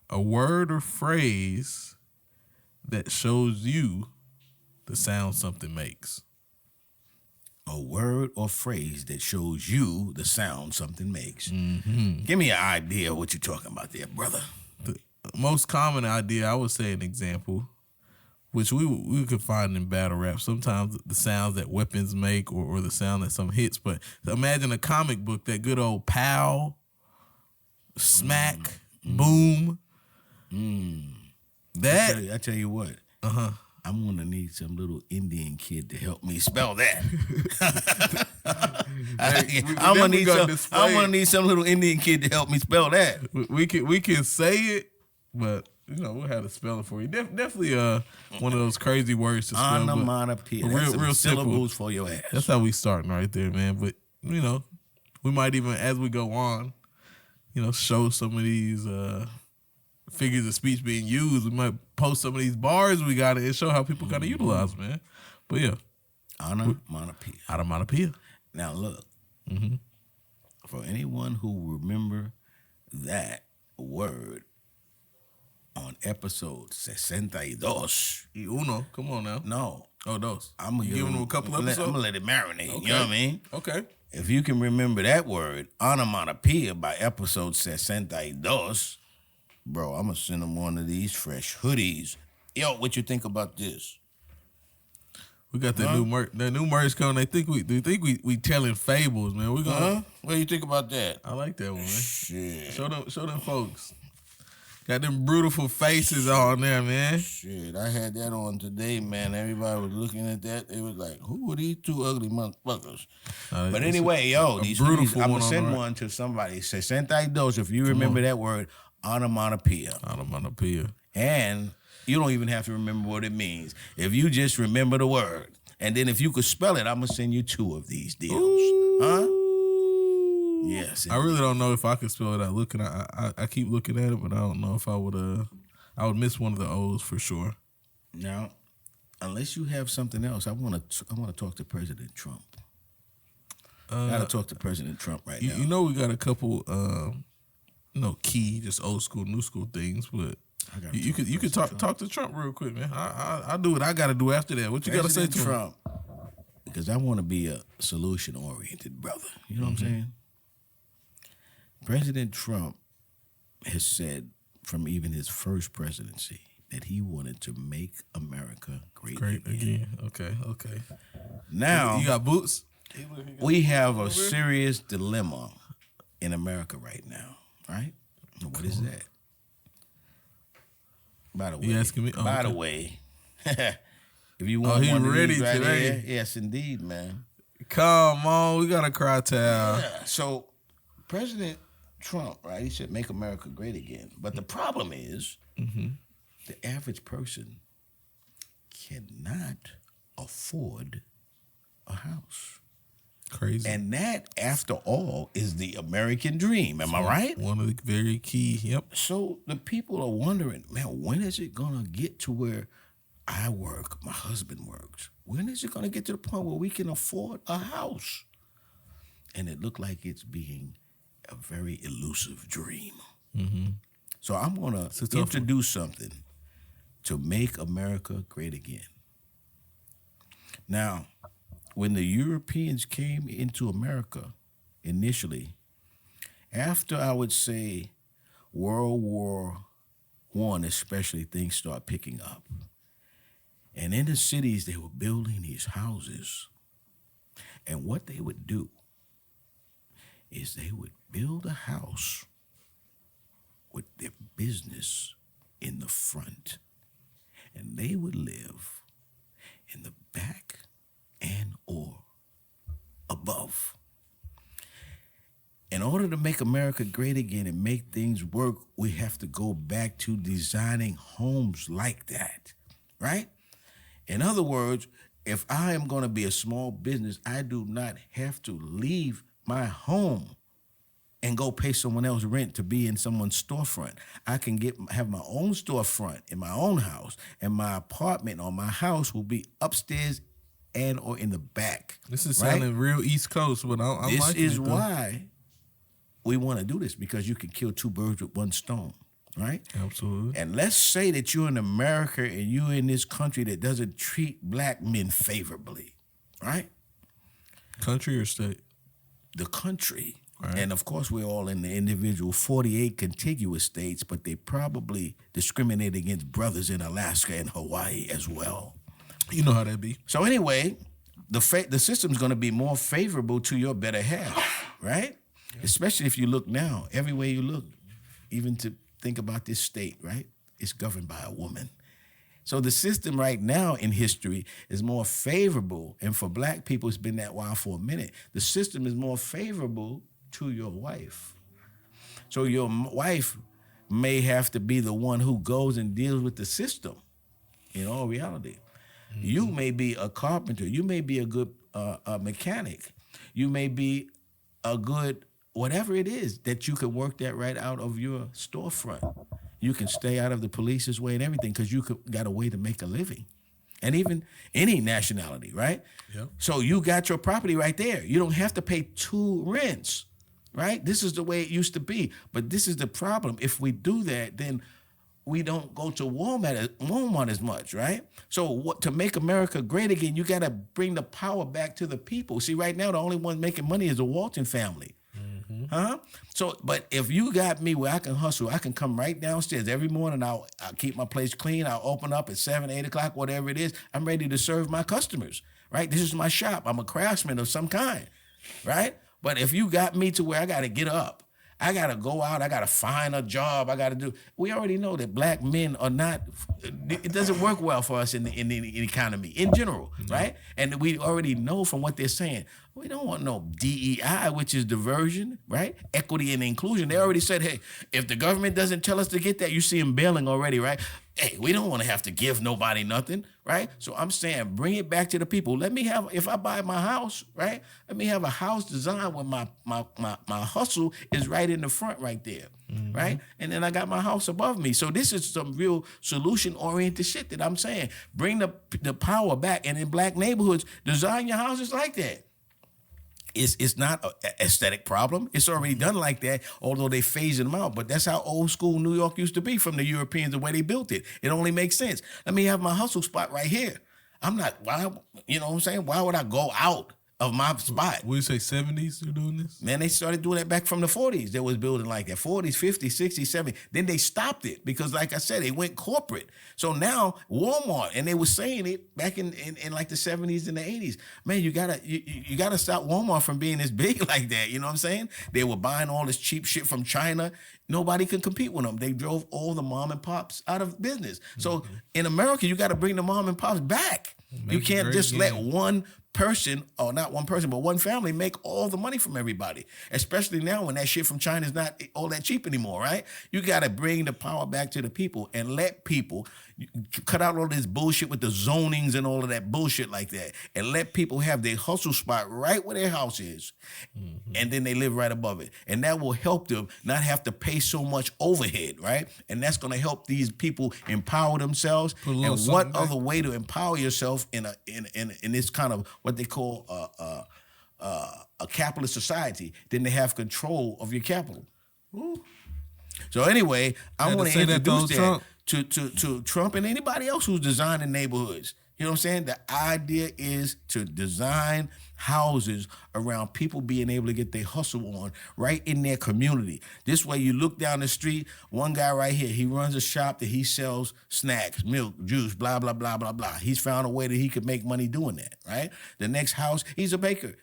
a word or phrase that shows you the sound something makes. A word or phrase that shows you the sound something makes. Mm-hmm. Give me an idea of what you're talking about there, brother. The most common idea, I would say an example, which we could find in battle rap. Sometimes the sounds that weapons make or the sound that something hits. But imagine a comic book, that good old pow, smack, boom. That I tell you what. I'm gonna need some little Indian kid to help me spell that. I'm gonna need some little Indian kid to help me spell that. We can say it, but we'll have to spell it for you. Definitely one of those crazy words to spell. Onomatopoeia. Real syllables for your ass. That's how we starting right there, man. But we might even, as we go on, show some of these figures of speech being used. We might post some of these bars we got and show how people kind of utilize, man. But yeah. Onomatopoeia. Onomatopoeia. Now look, for anyone who remember that word on episode 62. Y uno. Come on now. No. Oh, dos. I'm gonna give them a couple episodes? I'm gonna let it marinate. Okay. You know what I mean? Okay. If you can remember that word, onomatopoeia, by episode 62, bro, I'm gonna send them one of these fresh hoodies. Yo, what you think about this? We got that new merch. That new merch coming. They think we telling fables, man. We gonna. What do you think about that? I like that one, man. Shit. Show them folks. Got them beautiful faces on there, man. Shit, I had that on today, man. Everybody was looking at that. They was like, who are these two ugly motherfuckers? But anyway, these hoodies, I'm going to send one to somebody. 62, if you remember that word, onomatopoeia. Onomatopoeia. And you don't even have to remember what it means. If you just remember the word. And then if you could spell it, I'm going to send you 2 of these deals. Ooh. Huh? Yes. I really don't know if I could spell it out. I keep looking at it, but I don't know if I would miss one of the O's for sure. Now, unless you have something else, I want to talk to President Trump. I got to talk to President Trump right now. You know, we got a couple, key, just old school, new school things, but you could talk to Trump real quick, man. I'll do what I got to do after that. What you got to say to Trump? Because I want to be a solution oriented brother. You know what I'm saying? President Trump has said from even his first presidency that he wanted to make America great again. Okay. Now, you got boots? We have a serious dilemma in America right now, right? What is that? By the way, you asking me? The way, if you want one of these right here, yes, indeed, man. Come on, we got a cry towel. Yeah. So, President Trump, right? He said, "Make America great again." But the problem is, the average person cannot afford a house. Crazy. And that, after all, is the American dream. Am I right? One of the very key. Yep. So the people are wondering, man, when is it gonna get to where I work, my husband works? When is it gonna get to the point where we can afford a house? And it looked like it's being a very elusive dream. So I'm going to introduce something to make America great again. Now, when the Europeans came into America initially, after I would say World War I especially, things start picking up. And in the cities, they were building these houses. And what they would do is they would build a house with their business in the front, and they would live in the back and or above. In order to make America great again and make things work, we have to go back to designing homes like that, right? In other words, if I am going to be a small business, I do not have to leave my home and go pay someone else rent to be in someone's storefront. I can have my own storefront in my own house, and my apartment or my house will be upstairs and or in the back. This is sounding real East Coast, but I'm this liking is it, though. why we want to do this, because you can kill two birds with one stone, right? Absolutely. And let's say that you're in America and you're in this country that doesn't treat black men favorably, right? Country or state? The country. Right. And of course, we're all in the individual 48 contiguous states, but they probably discriminate against brothers in Alaska and Hawaii as well. You know how that be. So anyway, the system's going to be more favorable to your better half, right? Yeah. Especially if you look now, everywhere you look, even to think about this state, right? It's governed by a woman. So the system right now in history is more favorable, and for black people, it's been that while for a minute. The system is more favorable to your wife. So your wife may have to be the one who goes and deals with the system in all reality. Mm-hmm. You may be a carpenter. You may be a good mechanic. You may be a good whatever it is that you can work that right out of your storefront. You can stay out of the police's way and everything because you got a way to make a living. And even any nationality, right? Yep. So you got your property right there. You don't have to pay 2 rents, right? This is the way it used to be. But this is the problem. If we do that, then we don't go to Walmart as much, right? So to make America great again, you got to bring the power back to the people. See, right now, the only one making money is the Walton family. Mm-hmm. Huh? So, but if you got me where I can hustle, I can come right downstairs every morning. I'll keep my place clean. I'll open up at 7, 8 o'clock, whatever it is. I'm ready to serve my customers, right? This is my shop. I'm a craftsman of some kind, right? But if you got me to where I got to get up, I got to go out, I got to find a job, I got to do. We already know that black men are not, it doesn't work well for us in the economy in general, right? And we already know from what they're saying, we don't want no DEI, which is diversion, right? Equity and inclusion. They already said, hey, if the government doesn't tell us to get that, you see them bailing already, right? Hey, we don't want to have to give nobody nothing, right? So I'm saying bring it back to the people. Let me have, if I buy my house, right? Let me have a house designed where my hustle is right in the front right there, right? And then I got my house above me. So this is some real solution-oriented shit that I'm saying. Bring the power back. And in black neighborhoods, design your houses like that. It's not an aesthetic problem. It's already done like that, although they phasing them out. But that's how old school New York used to be from the Europeans, the way they built it. It only makes sense. Let me have my hustle spot right here. I'm not, why, you know what I'm saying? Why would I go out of my spot? Would you say 70s you're doing this? Man, they started doing that back from the 40s. They was building like that, 40s, 50s, 60s, 70s. Then they stopped it because, like I said, they went corporate. So now Walmart, and they were saying it back in like the 70s and the 80s. Man, you gotta stop Walmart from being this big like that. You know what I'm saying? They were buying all this cheap shit from China. Nobody could compete with them. They drove all the mom and pops out of business. So in America, you got to bring the mom and pops back. You can't just let one person, or not one person, but one family make all the money from everybody, especially now when that shit from China is not all that cheap anymore, right? You got to bring the power back to the people and let people cut out all this bullshit with the zonings and all of that bullshit like that, and let people have their hustle spot right where their house is, and then they live right above it. And that will help them not have to pay so much overhead, right? And that's going to help these people empower themselves. And what other way to empower yourself in this kind of what they call a capitalist society than to have control of your capital? Ooh. So anyway, I want to introduce that to Trump and anybody else who's designing neighborhoods. You know what I'm saying? The idea is to design houses around people being able to get their hustle on right in their community. This way you look down the street, one guy right here, he runs a shop that he sells snacks, milk, juice, blah, blah, blah, blah, blah. He's found a way that he could make money doing that, right? The next house, he's a baker.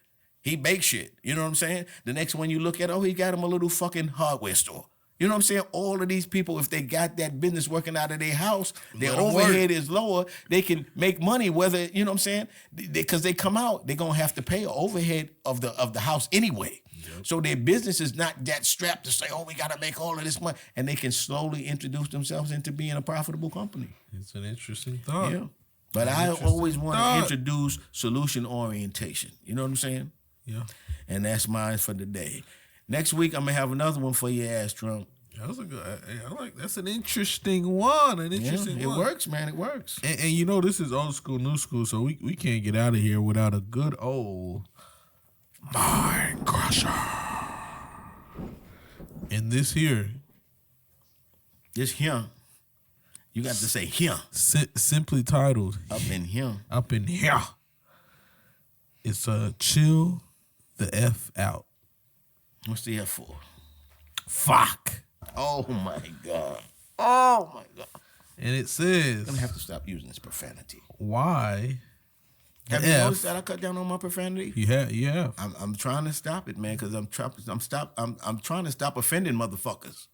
He bakes shit. You know what I'm saying? The next one you look at, oh, he got him a little fucking hardware store. You know what I'm saying? All of these people, if they got that business working out of their house, their overhead is lower, they can make money whether, you know what I'm saying? Because they come out, they're going to have to pay an overhead of the house anyway. Yep. So their business is not that strapped to say, oh, we got to make all of this money. And they can slowly introduce themselves into being a profitable company. It's an interesting thought. Yeah. But I always want to introduce solution orientation. You know what I'm saying? Yeah. And that's mine for today. Next week, I'm going to have another one for your ass, Trump. That was a good. I like. That's an interesting one. It works, man. It works. And you know, this is old school, new school, so we can't get out of here without a good old mind crusher. And this here, This here, you got to say here. Simply titled Up in here. Up in here. It's chill the F out. What's the F for? Fuck. Oh my God. Oh my God. And it says, I'm gonna have to stop using this profanity. why? Have you noticed that I cut down on my profanity? Yeah. I'm trying to stop it, man, because I'm trying to stop offending motherfuckers.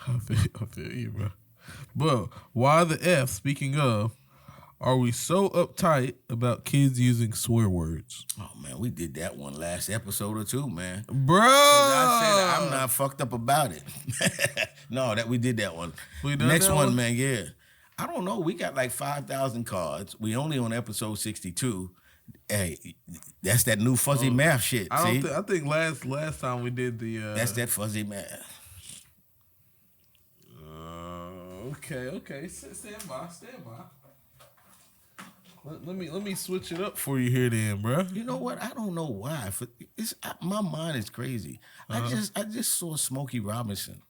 I feel you, bro. But why the F, speaking of, are we so uptight about kids using swear words? Oh man, we did that one last episode or two, man. Bro, I said I'm not fucked up about it. No, that we did that one. We done Next that one, one? man, yeah. I don't know. We got like 5,000 cards. We only on episode 62. Hey, that's that new fuzzy math shit. I See? think last time we did the. That's that fuzzy math. Okay. Stand by. Let me switch it up for you here, then, bro. You know what? I don't know why. My mind is crazy. I just saw Smokey Robinson.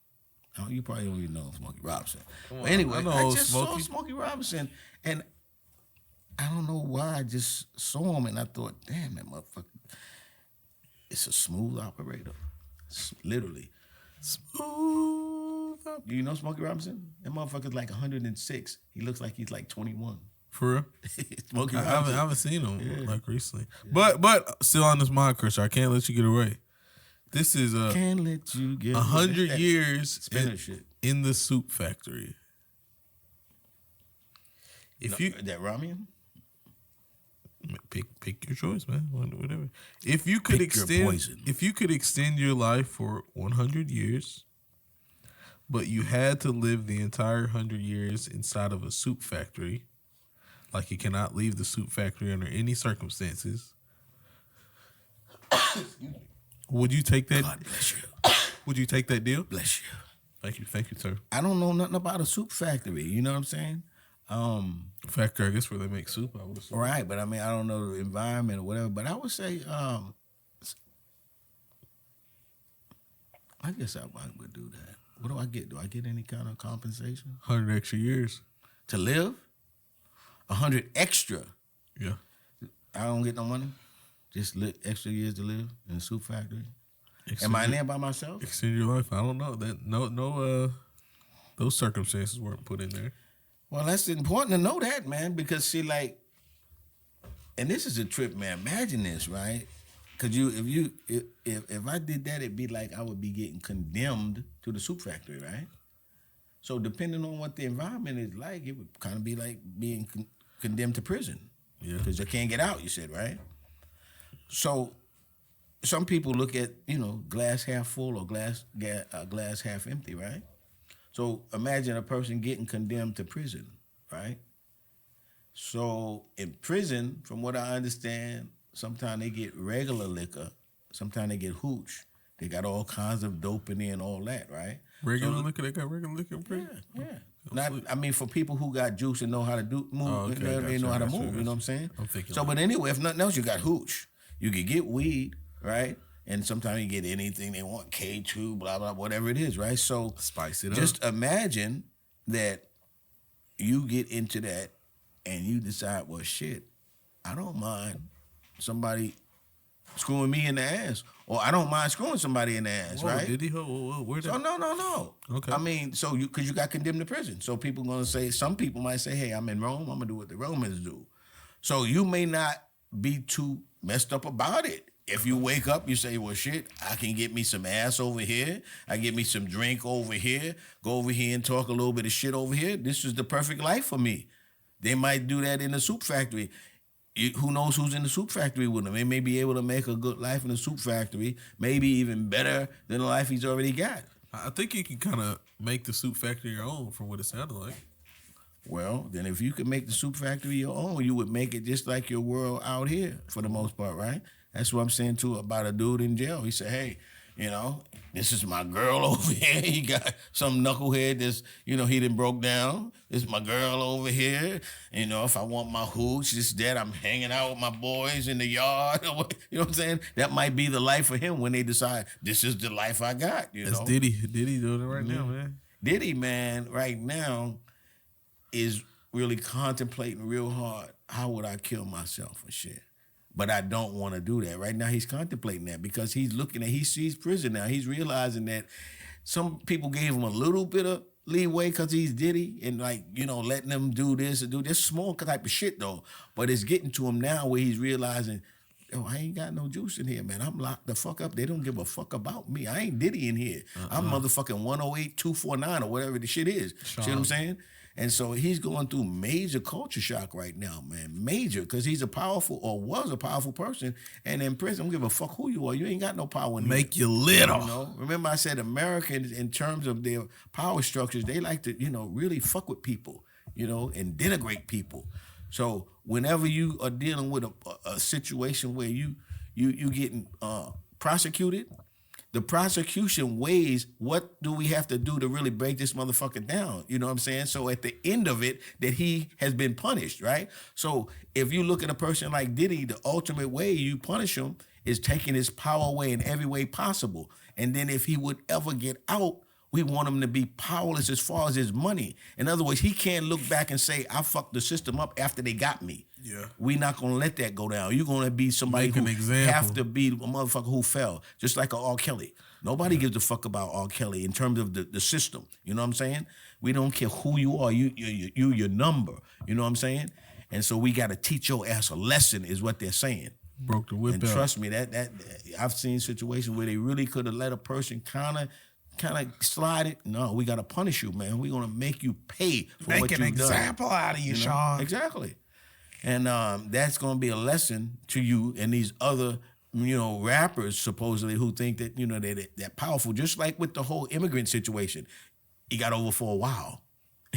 Oh, you probably don't even know Smokey Robinson. But anyway, I just saw Smokey Robinson, and I don't know why. I just saw him, and I thought, damn, that motherfucker. It's a smooth operator. Literally. Smooth. You know Smokey Robinson? That motherfucker's like 106. He looks like he's like 21. For real? Smokey I Robinson. haven't seen him like recently. Yeah. But still on this mind crusher. I can't let you get away. This is Can't let you get 100 years in the soup factory. That ramen? Pick your choice, man. Whatever. If you could extend your life for 100 years, but you had to live the entire 100 years inside of a soup factory, like you cannot leave the soup factory under any circumstances, would you take that? God bless you. Would you take that deal? Bless you. Thank you, sir. I don't know nothing about a soup factory. You know what I'm saying? Factory, I guess, where they make soup. I would assume. Right, but I mean, I don't know the environment or whatever. But I would say, I guess I would do that. What do I get? Do I get any kind of compensation? 100 extra years to live? 100 extra. Yeah. I don't get no money. Just extra years to live in a soup factory. Am I in there by myself? Extend your life. I don't know. That those circumstances weren't put in there. Well, that's important to know that, man, because see, like, and this is a trip, man. Imagine this, right? Because if I did that, it'd be like I would be getting condemned to the soup factory, right? So depending on what the environment is like, it would kind of be like being condemned to prison. Yeah. Because you can't get out, you said, right? So some people look at, glass half full or glass half empty, right? So imagine a person getting condemned to prison, right? So in prison, from what I understand, sometimes they get regular liquor, sometimes they get hooch. They got all kinds of dope in there and all that, right? Regular liquor? They got regular liquor in prison? Yeah. For people who got juice and know how to move, they know how to move, you know what I'm saying? I'm thinking. So, but anyway, if nothing else, you got hooch. You could get weed, right? And sometimes you get anything they want, K2, blah, blah, whatever it is, right? So spice it up. Just imagine that you get into that and you decide, well, shit, I don't mind somebody screwing me in the ass. Or I don't mind screwing somebody in the ass, right? Did he? Where did? So no. Okay. I mean, because you got condemned to prison. So some people might say, hey, I'm in Rome, I'm going to do what the Romans do. So you may not be too messed up about it. If you wake up, you say, well, shit, I can get me some ass over here. I get me some drink over here. Go over here and talk a little bit of shit over here. This is the perfect life for me. They might do that in the soup factory. Who knows who's in the soup factory with them? They may be able to make a good life in the soup factory, maybe even better than the life he's already got. I think you can kind of make the soup factory your own from what it sounded like. Well, then if you could make the soup factory your own, you would make it just like your world out here for the most part, right? That's what I'm saying, too, about a dude in jail. He said, hey, You know, this is my girl over here. He got some knucklehead that's, he done broke down. This is my girl over here. If I want my hooch, I'm hanging out with my boys in the yard. You know what I'm saying? That might be the life for him when they decide this is the life I got. That's Diddy. Diddy doing it right now, man. Diddy, man, right now is really contemplating real hard. How would I kill myself and shit? But I don't want to do that. Right now, he's contemplating that because he sees prison now. He's realizing that some people gave him a little bit of leeway because he's Diddy and letting them do this and do this small type of shit though. But it's getting to him now where he's realizing, I ain't got no juice in here, man. I'm locked the fuck up. They don't give a fuck about me. I ain't Diddy in here. I'm motherfucking 108-249 or whatever the shit is. See what I'm saying? And so he's going through major culture shock right now, man. Major, because he's a powerful, or was a powerful person, and in prison, don't give a fuck who you are. You ain't got no power in here. Make you little. Remember I said Americans, in terms of their power structures, they like to, really fuck with people, and denigrate people. So whenever you are dealing with a situation where you getting prosecuted, the prosecution weighs what do we have to do to really break this motherfucker down. You know what I'm saying? So at the end of it, that he has been punished, right? So if you look at a person like Diddy, the ultimate way you punish him is taking his power away in every way possible. And then if he would ever get out, we want him to be powerless as far as his money. In other words, he can't look back and say, I fucked the system up after they got me. Yeah. We're not going to let that go down. You're going to be somebody who have to be a motherfucker who fell, just like a R. Kelly. Nobody gives a fuck about R. Kelly in terms of the system. You know what I'm saying? We don't care who you are. You your number. You know what I'm saying? And so we got to teach your ass a lesson is what they're saying. Broke the whip and out. Trust me, that I've seen situations where they really could have let a person kind of slide it. No, we got to punish you, man. We're going to make you pay for what you've done. Make an example out of you, Sean. Exactly. And that's going to be a lesson to you and these other, rappers supposedly who think that, they're powerful. Just like with the whole immigrant situation. He got over for a while.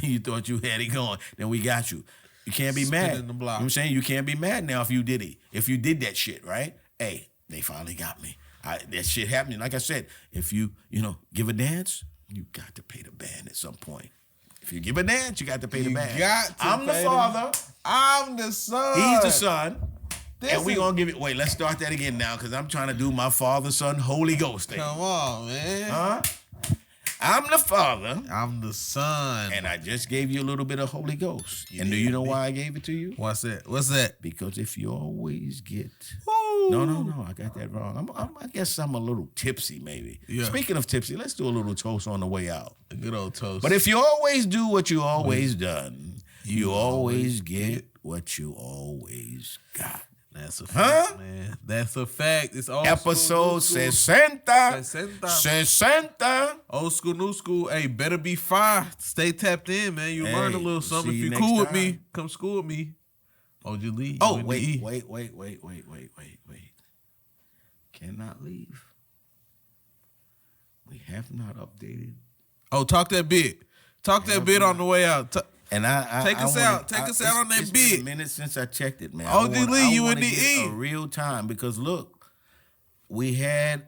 You thought you had it going. Then we got you. You can't be mad. In the block. You know what I'm saying? You can't be mad now if you did that shit, right? Hey, they finally got me. That shit happening. Like I said, if you give a dance, you got to pay the band at some point. If you give a dance, you got to pay the band. I'm the father. I'm the son. He's the son. And we gonna give it. Wait, let's start that again now, because I'm trying to do my Father, Son, Holy Ghost thing. Come on, man. Huh? I'm the Father. I'm the Son. And I just gave you a little bit of Holy Ghost. And do you know why I gave it to you? What's that? Because if you always get... Ooh. No, I got that wrong. I guess I'm a little tipsy, maybe. Yeah. Speaking of tipsy, let's do a little toast on the way out. A good old toast. But if you always do what you always done, you always get what you always got. That's a fact, man. That's a fact. It's all episode 60. Old school, new school. Hey, better be fire. Stay tapped in, man. You learn a little something. If you cool with me, come school with me. OG Lee. Oh, wait. Cannot leave. We have not updated. Oh, talk that bit. Talk that bit on the way out. And take us out on that it's bit. It's been a minute since I checked it, man. OG Lee, you in the E. A real time, because look, we had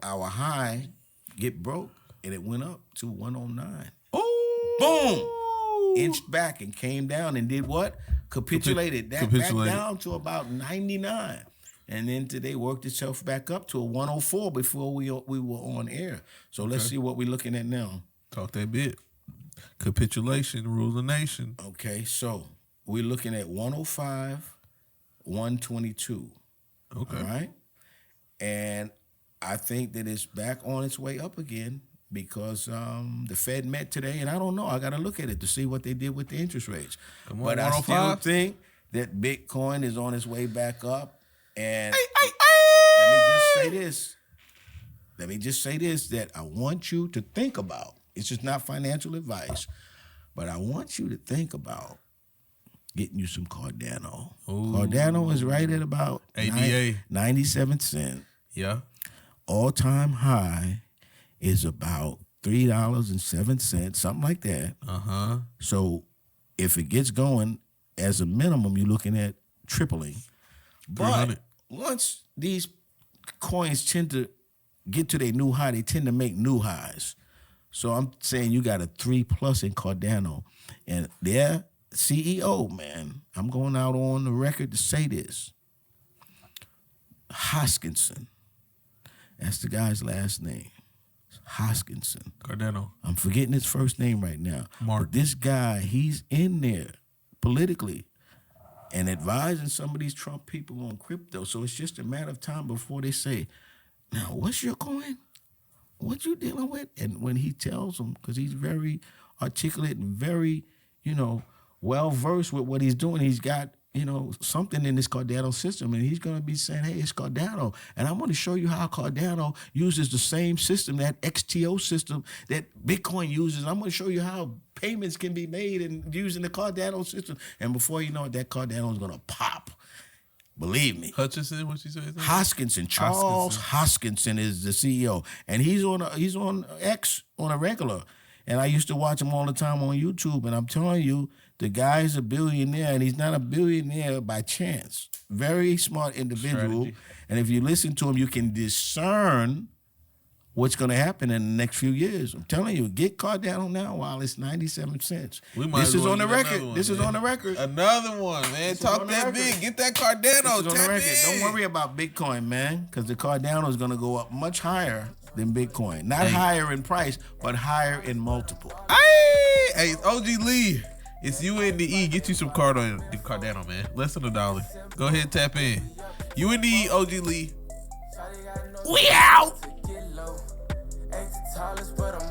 our high get broke and it went up to 109. Oh, boom! Inched back and came down and did what? Capitulated. Back down to about 99. And then today worked itself back up to a 104 before we were on air. So let's see what we're looking at now. Talk that bit. Capitulation, rule the nation. Okay, so we're looking at 105, 122. Okay. All right? And I think that it's back on its way up again because the Fed met today, and I don't know. I got to look at it to see what they did with the interest rates. But I still think that Bitcoin is on its way back up. And let me just say this, that I want you to think about. It's just not financial advice, but I want you to think about getting you some Cardano. Ooh. Cardano is right at about ADA 97 cents. Yeah. All-time high is about $3.07, something like that. Uh-huh. So if it gets going, as a minimum, you're looking at tripling. But once these coins tend to get to their new high, they tend to make new highs. So I'm saying you got a 3+ in Cardano. And their CEO, man, I'm going out on the record to say this. Hoskinson. That's the guy's last name. Hoskinson. Cardano. I'm forgetting his first name right now. Mark. But this guy, he's in there politically and advising some of these Trump people on crypto. So it's just a matter of time before they say, now, what's your coin? What you dealing with? And when he tells them, because he's very articulate and very, well-versed with what he's doing, he's got, something in this Cardano system, and he's going to be saying, hey, it's Cardano. And I'm going to show you how Cardano uses the same system, that XTO system that Bitcoin uses. I'm going to show you how payments can be made and using the Cardano system. And before you know it, that Cardano is going to pop. Believe me. Hutchinson, what you say? Hoskinson, Charles Hoskinson is the CEO, and he's on X on a regular. And I used to watch him all the time on YouTube, and I'm telling you, the guy's a billionaire, and he's not a billionaire by chance. Very smart individual. Strategy. And if you listen to him, you can discern what's going to happen in the next few years. I'm telling you, get Cardano now while it's 97 cents. This is on the record. This is on the record. Another one, man. Talk that big. Get that Cardano. This is on the record. Don't worry about Bitcoin, man, because the Cardano is going to go up much higher than Bitcoin. Not higher in price, but higher in multiple. Hey, OG Lee. It's UNDE. Get you some Cardano, man. Less than $1. Go ahead, tap in. UNDE, OG Lee. We out. Tallest, but I'm